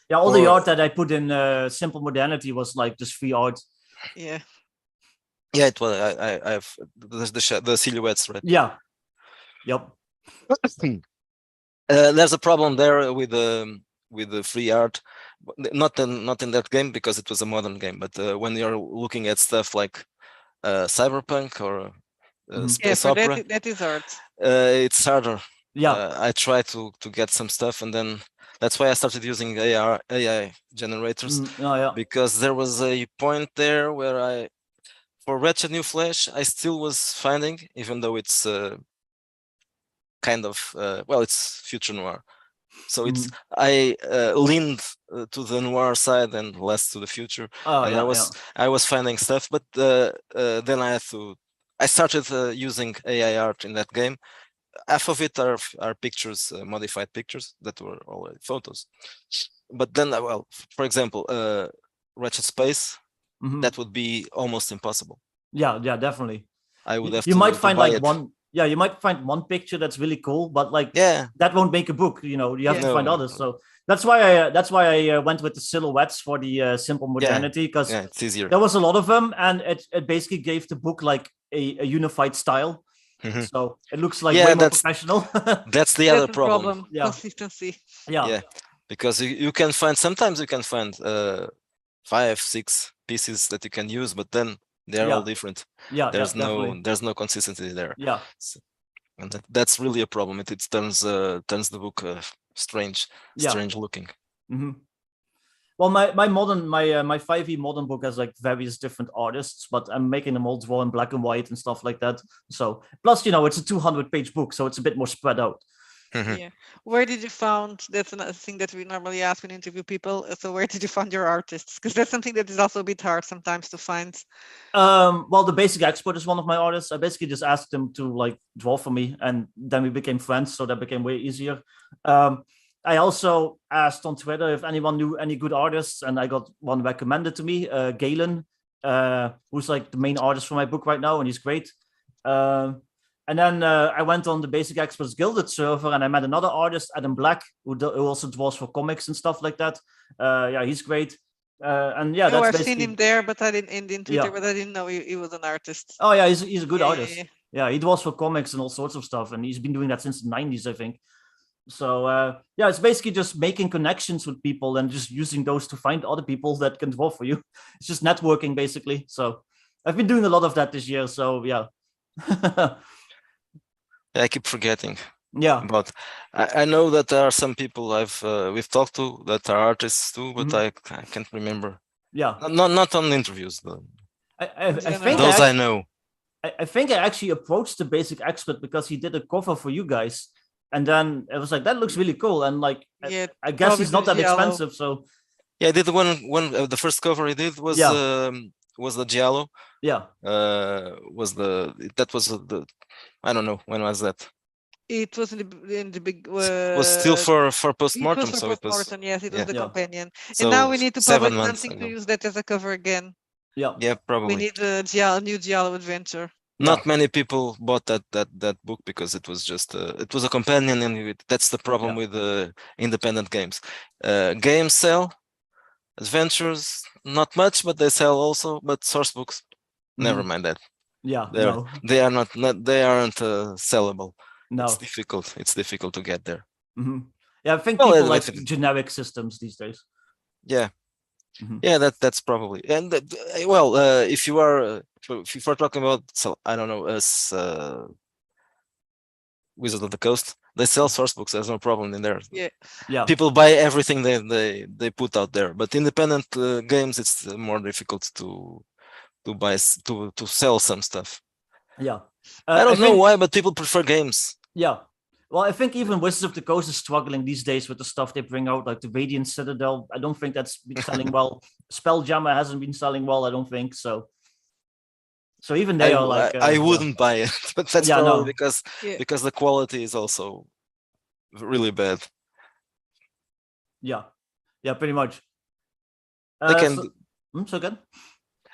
Yeah, all the art that I put in Simple Modernity was like just free art. Yeah. Yeah, it was. I have the silhouettes, right? Yeah. Yep. There's a problem there with the free art, not in that game because it was a modern game. But when you're looking at stuff like cyberpunk or space opera, that is art. It's harder. Yeah. I try to get some stuff, and then that's why I started using AI generators because there was a point there where for Wretched New Flesh, I still was finding, even though it's kind of it's future noir, so it's I leaned to the noir side and less to the future, and I was finding stuff, but then I started using AI art in that game. Half of it are pictures, modified pictures that were already photos, but then for example, Wretched Space, that would be almost impossible. Yeah, definitely. I would have you might find like one. Yeah, you might find one picture that's really cool, but like that won't make a book. You know, you have to find others. So that's why I went with the silhouettes for the Simple Modernity, because it's easier. There was a lot of them, and it basically gave the book like a unified style. So it looks like way more professional. That's the other problem. Consistency. Yeah, because you can find sometimes 5-6 pieces that you can use, but then they're all different. Yeah, there's no consistency there. Yeah, and that's really a problem. It turns the book strange looking. Well, my 5e modern book has like various different artists, but I'm making them all draw in black and white and stuff like that. So plus, it's a 200-page book, so it's a bit more spread out. Yeah. Where did you find? That's another thing that we normally ask when we interview people. So where did you find your artists? Because that's something that is also a bit hard sometimes to find. Well, the Basic Expert is one of my artists. I basically just asked him to like draw for me, and then we became friends, so that became way easier. I also asked on Twitter if anyone knew any good artists, and I got one recommended to me, Galen, who's like the main artist for my book right now, and he's great. And then I went on the Basic Experts Gilded server, and I met another artist, Adam Black, who also draws for comics and stuff like that. He's great. And yeah, I've seen him there, but I didn't in Twitter, but I didn't know he was an artist. Oh yeah, he's a good artist. Yeah, he draws for comics and all sorts of stuff, and he's been doing that since the 90s, I think. So it's basically just making connections with people and just using those to find other people that can draw for you. It's just networking, basically. So I've been doing a lot of that this year. So yeah. I keep forgetting. Yeah. But I know that there are some people we've talked to that are artists too, but I can't remember. Yeah. Not on interviews though. I think those I know. I think I actually approached the Basic Expert because he did a cover for you guys. And then it was like, that looks really cool. And like, I guess he's not that expensive. So yeah, I did the first cover he did was the Giallo. Yeah. That was the I don't know, when was that? It was in the big. Was still for postmortem, so it was. Yes, it was the companion. So and now we need to publish something ago. to use that as a cover again. Yeah, We probably. need a new Giallo adventure. Not many people bought that book because it was just it was a companion, and that's the problem with independent games. Games sell, adventures not much, but they sell also. But source books, Never mind that. Yeah, They are not they aren't sellable. no. It's difficult to get there. Yeah, I think Well, people I like think- generic systems these days. Yeah. Yeah, that's probably. And well, if you are if you're talking about, so I don't know, us Wizards of the Coast, they sell source books. There's no problem in there. Yeah. People buy everything they put out there, but independent games, it's more difficult to buy to sell some stuff. Yeah. I don't know why, but people prefer games. Yeah. Well, I think even Wizards of the Coast is struggling these days with the stuff they bring out, like the Radiant Citadel. I don't think that's been selling well. Spelljammer hasn't been selling well, I don't think so. So even they are like I wouldn't buy it, but that's probably because the quality is also really bad. Yeah, pretty much. They can so good.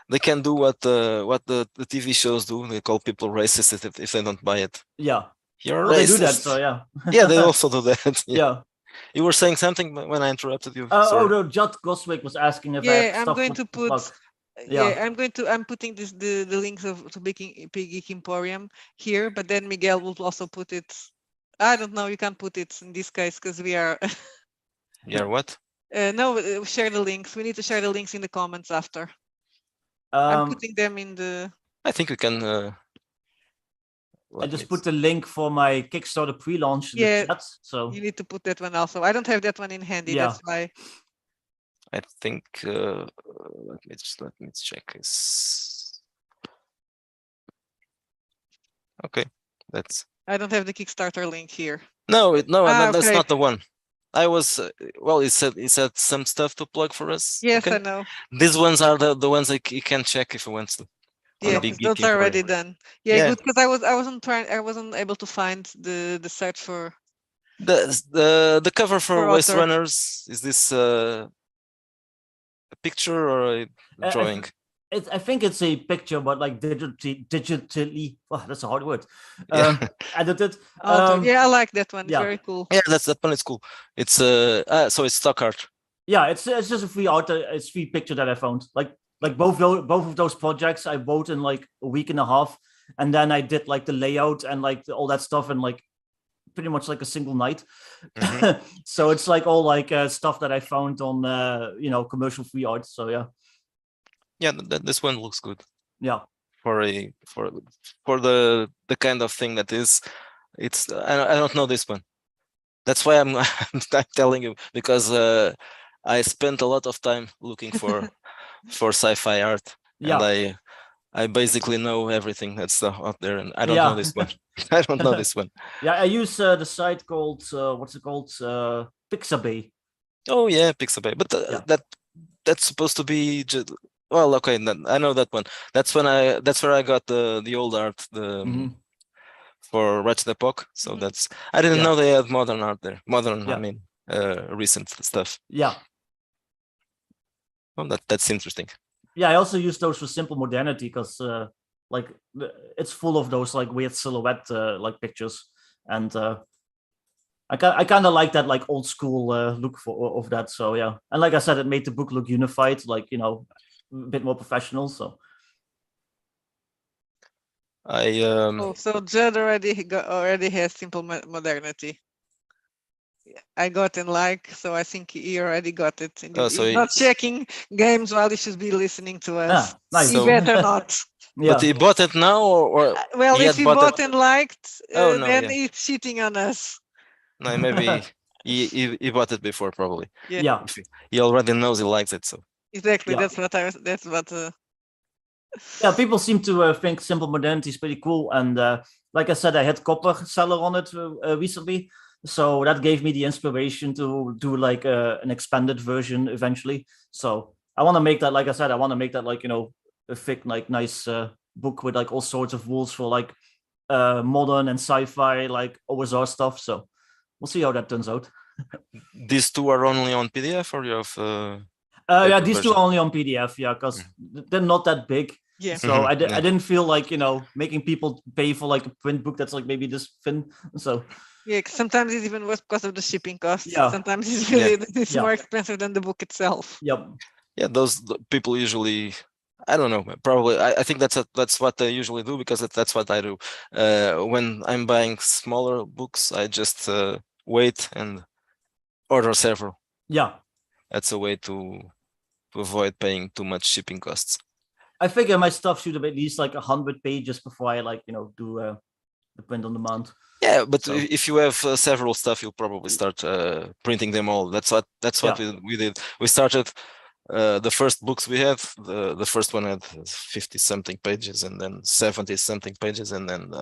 They can do what the TV shows do. They call people racist if they don't buy it. Yeah, you're racist. They do that, so yeah. Yeah, they also do that. Yeah. You were saying something when I interrupted you. Oh no, Judd Goswick was asking if I have I'm going to put. Yeah, I'm putting the links to Geek Emporium here, but then Miguel will also put it. I don't know. You can't put it in this case because we are. Yeah, what? No, share the links. We need to share the links in the comments after. I'm putting them in the. I think we can. I just put the link for my Kickstarter pre-launch in the chat. So you need to put that one also. I don't have that one in handy. Yeah. That's why. I think. Let me check. Okay, that's. I don't have the Kickstarter link here. No, that's okay. not the one. I was well. He said some stuff to plug for us. Yes, okay? I know. These ones are the ones that you can check if you want to. Yeah, those are already done. Yeah, good, because I wasn't able to find the search for the cover for Waste Runners. Is this a picture or a drawing? I think it's a picture, but like digitally. Oh, that's a hard word. Edited. Yeah, I like that one. It's very cool. Yeah, that one is cool. It's so it's stock art. Yeah, it's just a free art. It's free picture that I found. Like both of those projects, I wrote in like a week and a half, and then I did like the layout and like all that stuff in like pretty much like a single night. So it's like all like stuff that I found on commercial free art. So yeah. Yeah, this one looks good. Yeah. For the kind of thing that is, it's I don't know this one. That's why I'm telling you, because I spent a lot of time looking for sci-fi art, and I basically know everything that's out there, and I don't know this one. I don't know this one. Yeah, I use the site called what's it called? Pixabay. Oh yeah, Pixabay, but that's supposed to be just. Well, okay, I know that one. That's where I got the old art for Ratchet Epoch. So that's I didn't know they had modern art there. Modern, I mean, recent stuff. Yeah. Well, that's interesting. Yeah, I also use those for Simple Modernity because like it's full of those like weird silhouette like pictures, and I kind of like that like old school look of that. So yeah, and like I said, it made the book look unified, like a bit more professional. So so Judd already has Simple Modernity. I got in so I think he already got it. And he's not checking games while he should be listening to us. Nice. He better not. But he bought it now, or well, if he bought and liked, then he's cheating on us. No, maybe he bought it before, probably. Yeah. He already knows he likes it, so. Exactly. That's what. Yeah, people seem to think Simple Modernity is pretty cool, and like I said, I had Copper Seller on it recently, so that gave me the inspiration to do like an expanded version eventually. So I want to make that, like I said, like a thick, like nice book with like all sorts of rules for like modern and sci-fi, like OSR stuff. So we'll see how that turns out. These two are only on PDF, or you have? Yeah, these two are only on PDF. Yeah, because they're not that big. Yeah. So I didn't feel like making people pay for like a print book that's like maybe this thin. So yeah, sometimes it's even worse because of the shipping costs. Yeah. Sometimes it's really more expensive than the book itself. Yep. Yeah, those people usually. I don't know. Probably, I think that's what I usually do, because that's what I do. When I'm buying smaller books, I just wait and order several. Yeah. That's a way to avoid paying too much shipping costs. I figure my stuff should have at least like 100 pages before I do the print on demand. Yeah, but So- if you have several stuff, you'll probably start printing them all. That's what Yeah. we did. We started the first books we had. The first one had 50 something pages, and then 70 something pages, and then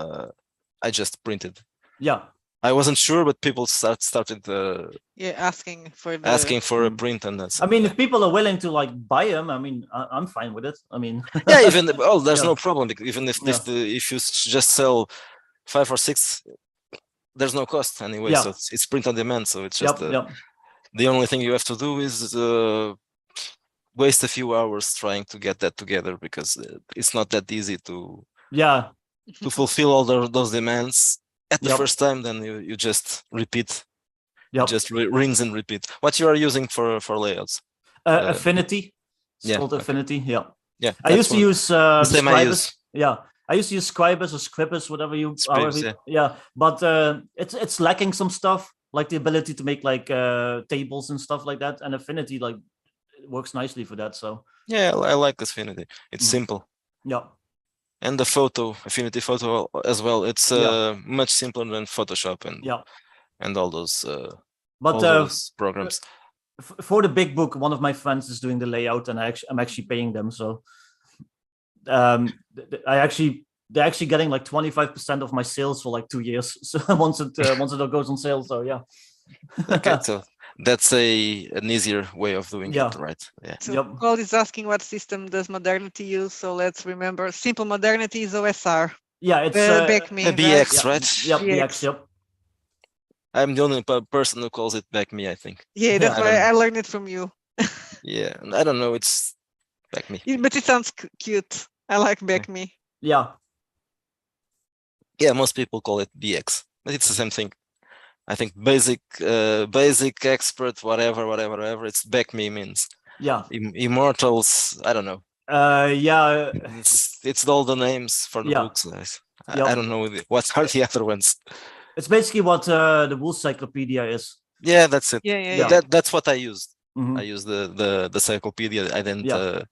I just printed. Yeah. I wasn't sure, but people started asking for a print, and that's. I mean, if people are willing to like buy them, I mean, I'm fine with it. I mean, Yeah, even there's Yeah. no problem, even if if you just sell 5 or 6, there's no cost anyway. Yeah. So it's print on demand. So it's just Yep. the only thing you have to do is waste a few hours trying to get that together, because it's not that easy to Yeah. fulfill all those demands at the Yep. first time. Then you just repeat. You Yep. just rinse and repeat. What you are using for layouts? Affinity. It's yeah, called okay. Affinity. Yeah. Yeah, I used to use same I use. Scribus. Yeah. I used to use Scribus or Scribus, whatever you. Scribus, yeah. But it's lacking some stuff, like the ability to make like tables and stuff like that. And Affinity like works nicely for that. So yeah, I like Affinity. It's simple. Yeah. And the Affinity Photo as well. It's much simpler than Photoshop and all those all those programs. For the big book, one of my friends is doing the layout, and I'm actually paying them. So they're actually getting like 25% of my sales for like 2 years. So once it goes on sale. So yeah. Okay, so that's an easier way of doing it, right? Yeah. So Paul is asking what system does Modernity use. So let's remember, Simple Modernity is OSR. Yeah, it's BackMe, BX, right? Yep, BX. Yep. I'm the only person who calls it BackMe, I think. Yeah, that's why I learned it from you. Yeah, I don't know. It's BackMe. But it sounds cute. I like BackMe. Yeah. Yeah, most people call it BX, but it's the same thing. I think basic, expert, whatever. It's BackMe means. Yeah. Immortals. I don't know. Yeah. It's all the names for the books. I don't know what are the other ones. It's basically what the Wool Cyclopedia is. Yeah, that's it. Yeah. That's what I used. Mm-hmm. I used the Cyclopedia. I didn't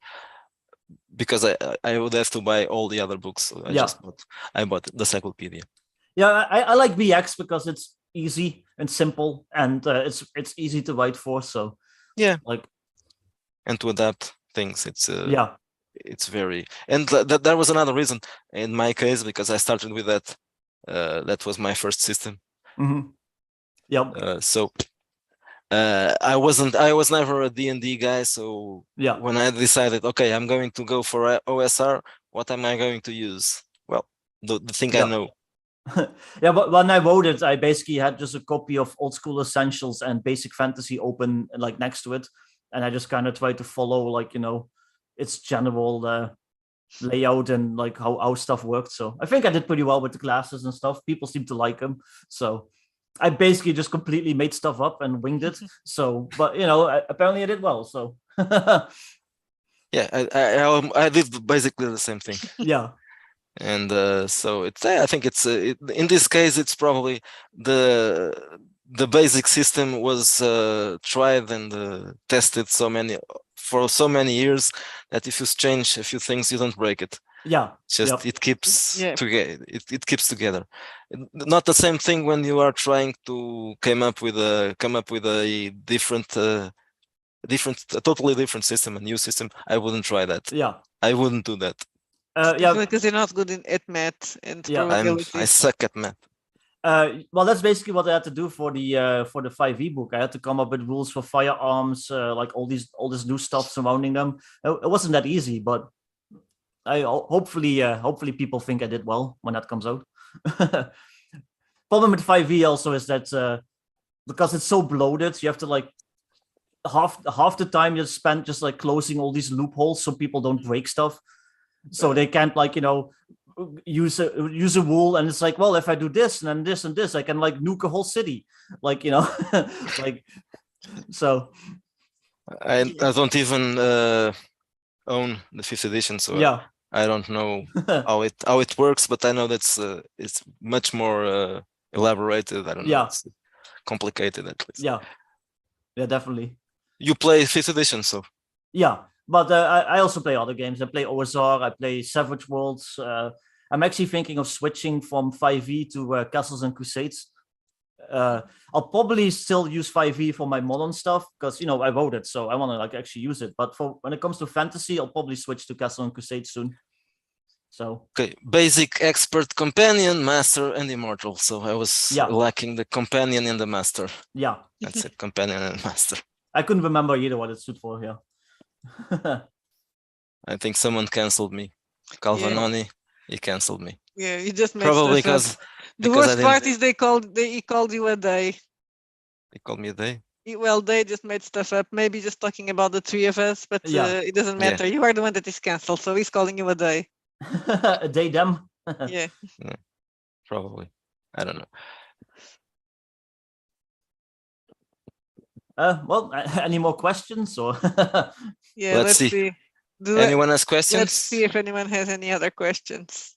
because I would have to buy all the other books. So I bought the Cyclopedia. Yeah, I like BX because it's easy and simple, and it's easy to write for. So yeah, like, and to adapt things. It's it's very, and that was another reason in my case, because I started with that. That was my first system. Mm-hmm. Yep. So I was never a D&D guy. So when I decided, okay, I'm going to go for OSR, what am I going to use? Well, the thing I know. Yeah, but when I wrote it, I basically had just a copy of Old School Essentials and Basic Fantasy open like next to it, and I just kind of tried to follow its general layout and like how stuff worked. So I think I did pretty well with the classes and stuff. People seem to like them. So I basically just completely made stuff up and winged it. So, but apparently I did well. So yeah, I did basically the same thing. Yeah. And so I think it's in this case it's probably the basic system was tried and tested for so many years that if you change a few things, you don't break it. Yeah, it keeps together. It keeps together. Not the same thing when you are trying to come up with a different, a totally different system, a new system. I wouldn't try that. Yeah, I wouldn't do that. Because you're not good at math and probabilities. I suck at math. Well, that's basically what I had to do for the 5e book. I had to come up with rules for firearms, like all this new stuff surrounding them. It wasn't that easy, but hopefully people think I did well when that comes out. Problem with 5e also is that because it's so bloated, you have to like half the time you spend just like closing all these loopholes so people don't break stuff. So they can't use a rule, and it's like, well, if I do this and then this and this, I can like nuke a whole city, like so. I don't even own the 5th edition, so Yeah. I don't know how it works, but I know that's it's much more elaborated. I don't know. Yeah. It's complicated at least. Yeah. Yeah, definitely. You play 5th edition, so Yeah, but I also play other games. I play OSR. I play Savage Worlds. I'm actually thinking of switching from 5e to Castles and Crusades. I'll probably still use 5e for my modern stuff because I wrote it, so I want to like actually use it. But for when it comes to fantasy, I'll probably switch to Castle and Crusades soon. So okay, basic, expert, companion, master, and immortal. So I was lacking the companion and the master. Yeah, that's it. Companion and master. I couldn't remember either what it stood for here. I think someone canceled me. Calvanoni, he canceled me. Yeah, you just made probably stuff because the worst part is he called you a day. He called me a day. Well, they just made stuff up. Maybe just talking about the three of us, but it doesn't matter. You are the one that is canceled, so he's calling you a day. A day them. Yeah. Probably. I don't know. Well, any more questions or? Yeah, let's see. Anyone has questions? Let's see if anyone has any other questions.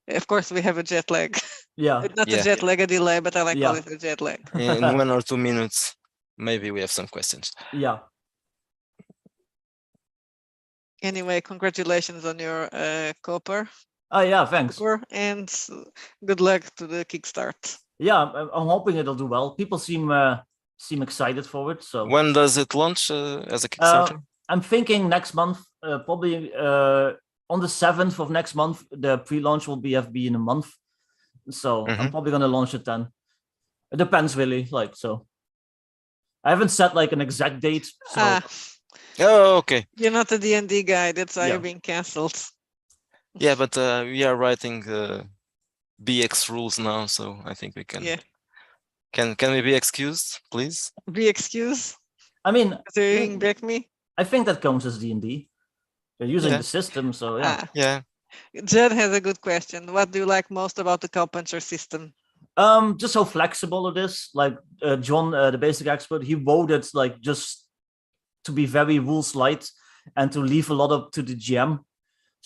Of course, we have a jet lag. Yeah. Not a jet lag, a delay, but I like call it a jet lag. In 1 or 2 minutes, maybe we have some questions. Yeah. Anyway, congratulations on your copper. Oh yeah, thanks. And good luck to the Kickstart. Yeah, I'm hoping it'll do well. People seem excited for it. So when does it launch as a Kickstarter? I'm thinking next month, probably on the 7th of next month. The pre-launch will be in a month, so I'm probably gonna launch it then. It depends really, like so. I haven't set like an exact date. So. Oh, okay. You're not a D&D guy. That's why you're being cancelled. Yeah, but we are writing BX rules now, so I think we can. Yeah. Can we be excused, please? Be excused? I mean, back me. I think that counts as D&D. You're using the system, so yeah. Yeah. Jed has a good question. What do you like most about the Cowpuncher system? Just how flexible it is. Like John, the basic expert, he wrote it like just to be very rules light and to leave a lot up to the GM.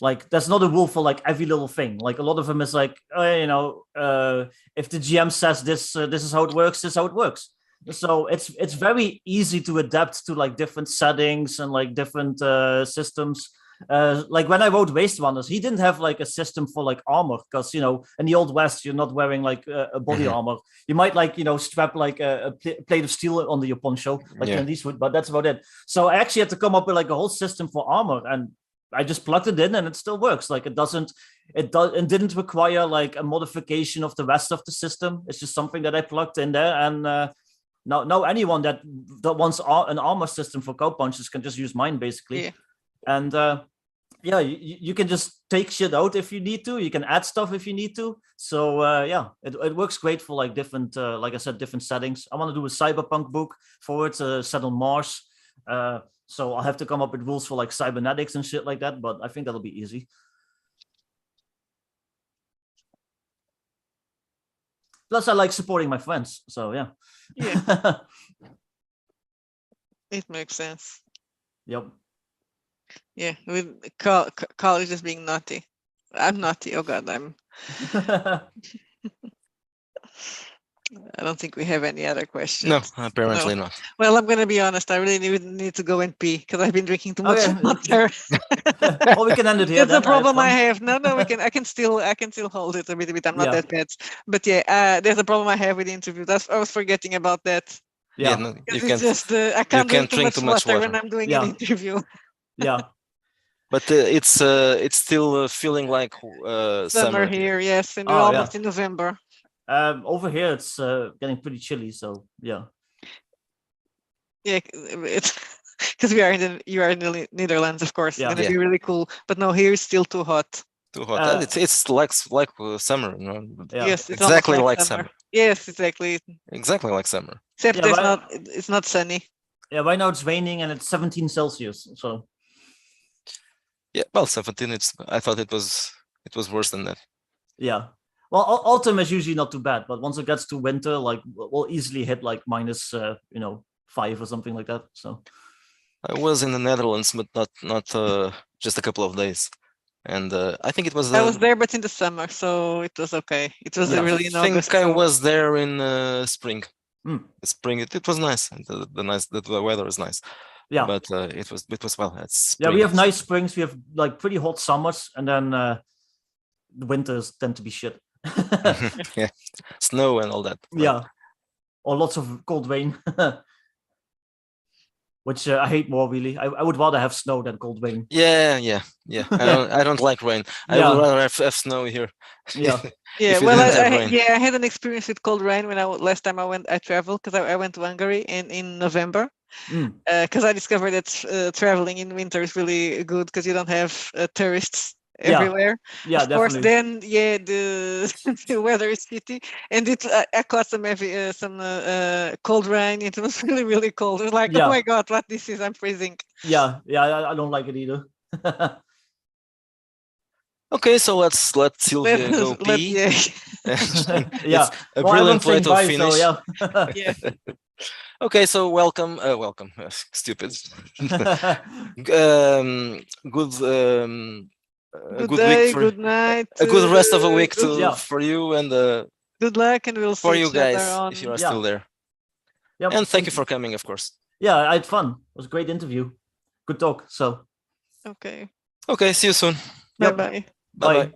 Like there's not a rule for like every little thing. Like a lot of them is like, if the GM says this is how it works, this is how it works. So it's very easy to adapt to like different settings and like different systems. Like when I wrote Waste Runners, he didn't have like a system for like armor because in the Old West you're not wearing like a body armor. You might like strap like a plate of steel under your poncho like in Eastwood, but that's about it. So I actually had to come up with like a whole system for armor, and I just plugged it in and it still works. Like it didn't require like a modification of the rest of the system. It's just something that I plugged in there, and now anyone that wants an armor system for Cowpunchers can just use mine basically. And you can just take shit out if you need to. You can add stuff if you need to. So it works great for like different, like I said, different settings. I want to do a cyberpunk book for it, set on Mars. So I'll have to come up with rules for like cybernetics and shit like that, but I think that'll be easy. Plus, I like supporting my friends, so yeah. Yeah. It makes sense. Yep. Yeah, with college is being naughty. I'm naughty. Oh God, I don't think we have any other questions. No, apparently not. Well, I'm going to be honest. I really need to go and pee because I've been drinking too much water. Well, we can end it here. That's the problem I have. No, we can. I can still hold it a bit. I'm not that bad. But there's a problem I have with the interview. I was forgetting about that. Yeah, no, I can't drink too much water when I'm doing an interview. Yeah. But it's still feeling like summer here. Yes, and we're almost in November. Over here it's getting pretty chilly, so yeah. Yeah, it's because you are in the Netherlands, of course. It's gonna be really cool. But no, here it's still too hot. Too hot. It's like summer, you know? Yes, it's exactly like summer. Yes, exactly. Exactly like summer. Except it's not sunny. Yeah, right now it's raining and it's 17 Celsius. So. Yeah, well, 17. I thought it was worse than that. Yeah. Well, autumn is usually not too bad, but once it gets to winter, like we'll easily hit like minus, 5 or something like that. So. I was in the Netherlands, but not just a couple of days. And I think it was. I was there, but in the summer, so it was okay. It was really in I think August. I So was there in spring. Mm. Spring. It was nice. The weather is nice. Yeah, but it was well. It's we have nice springs. We have like pretty hot summers, and then the winters tend to be shit. Yeah, snow and all that. Right? Yeah, or lots of cold rain, which I hate more. Really, I would rather have snow than cold rain. Yeah. I don't like rain. I would rather have snow here. Yeah. yeah, If you well, didn't have rain. I had an experience with cold rain when last time I traveled, because I went to Hungary in November, because I discovered that traveling in winter is really good because you don't have tourists everywhere. Yeah, of course, definitely. then the weather is shitty, and I caught some cold rain. It was really cold. It was like, oh my god, what this is? I'm freezing. Yeah, I don't like it either. Okay, so let's Sylvia go pee. Yeah, a brilliant way to finish. So yeah. Okay, so welcome. Stupid. Good. Good good day, week good night. a good rest of a week good, for you and good luck, and we'll see for you each other guys on. if you are still there. Yep. And thank you for coming, of course. Yeah, I had fun. It was a great interview. Good talk. So okay. Okay, see you soon. Bye-bye. Bye-bye.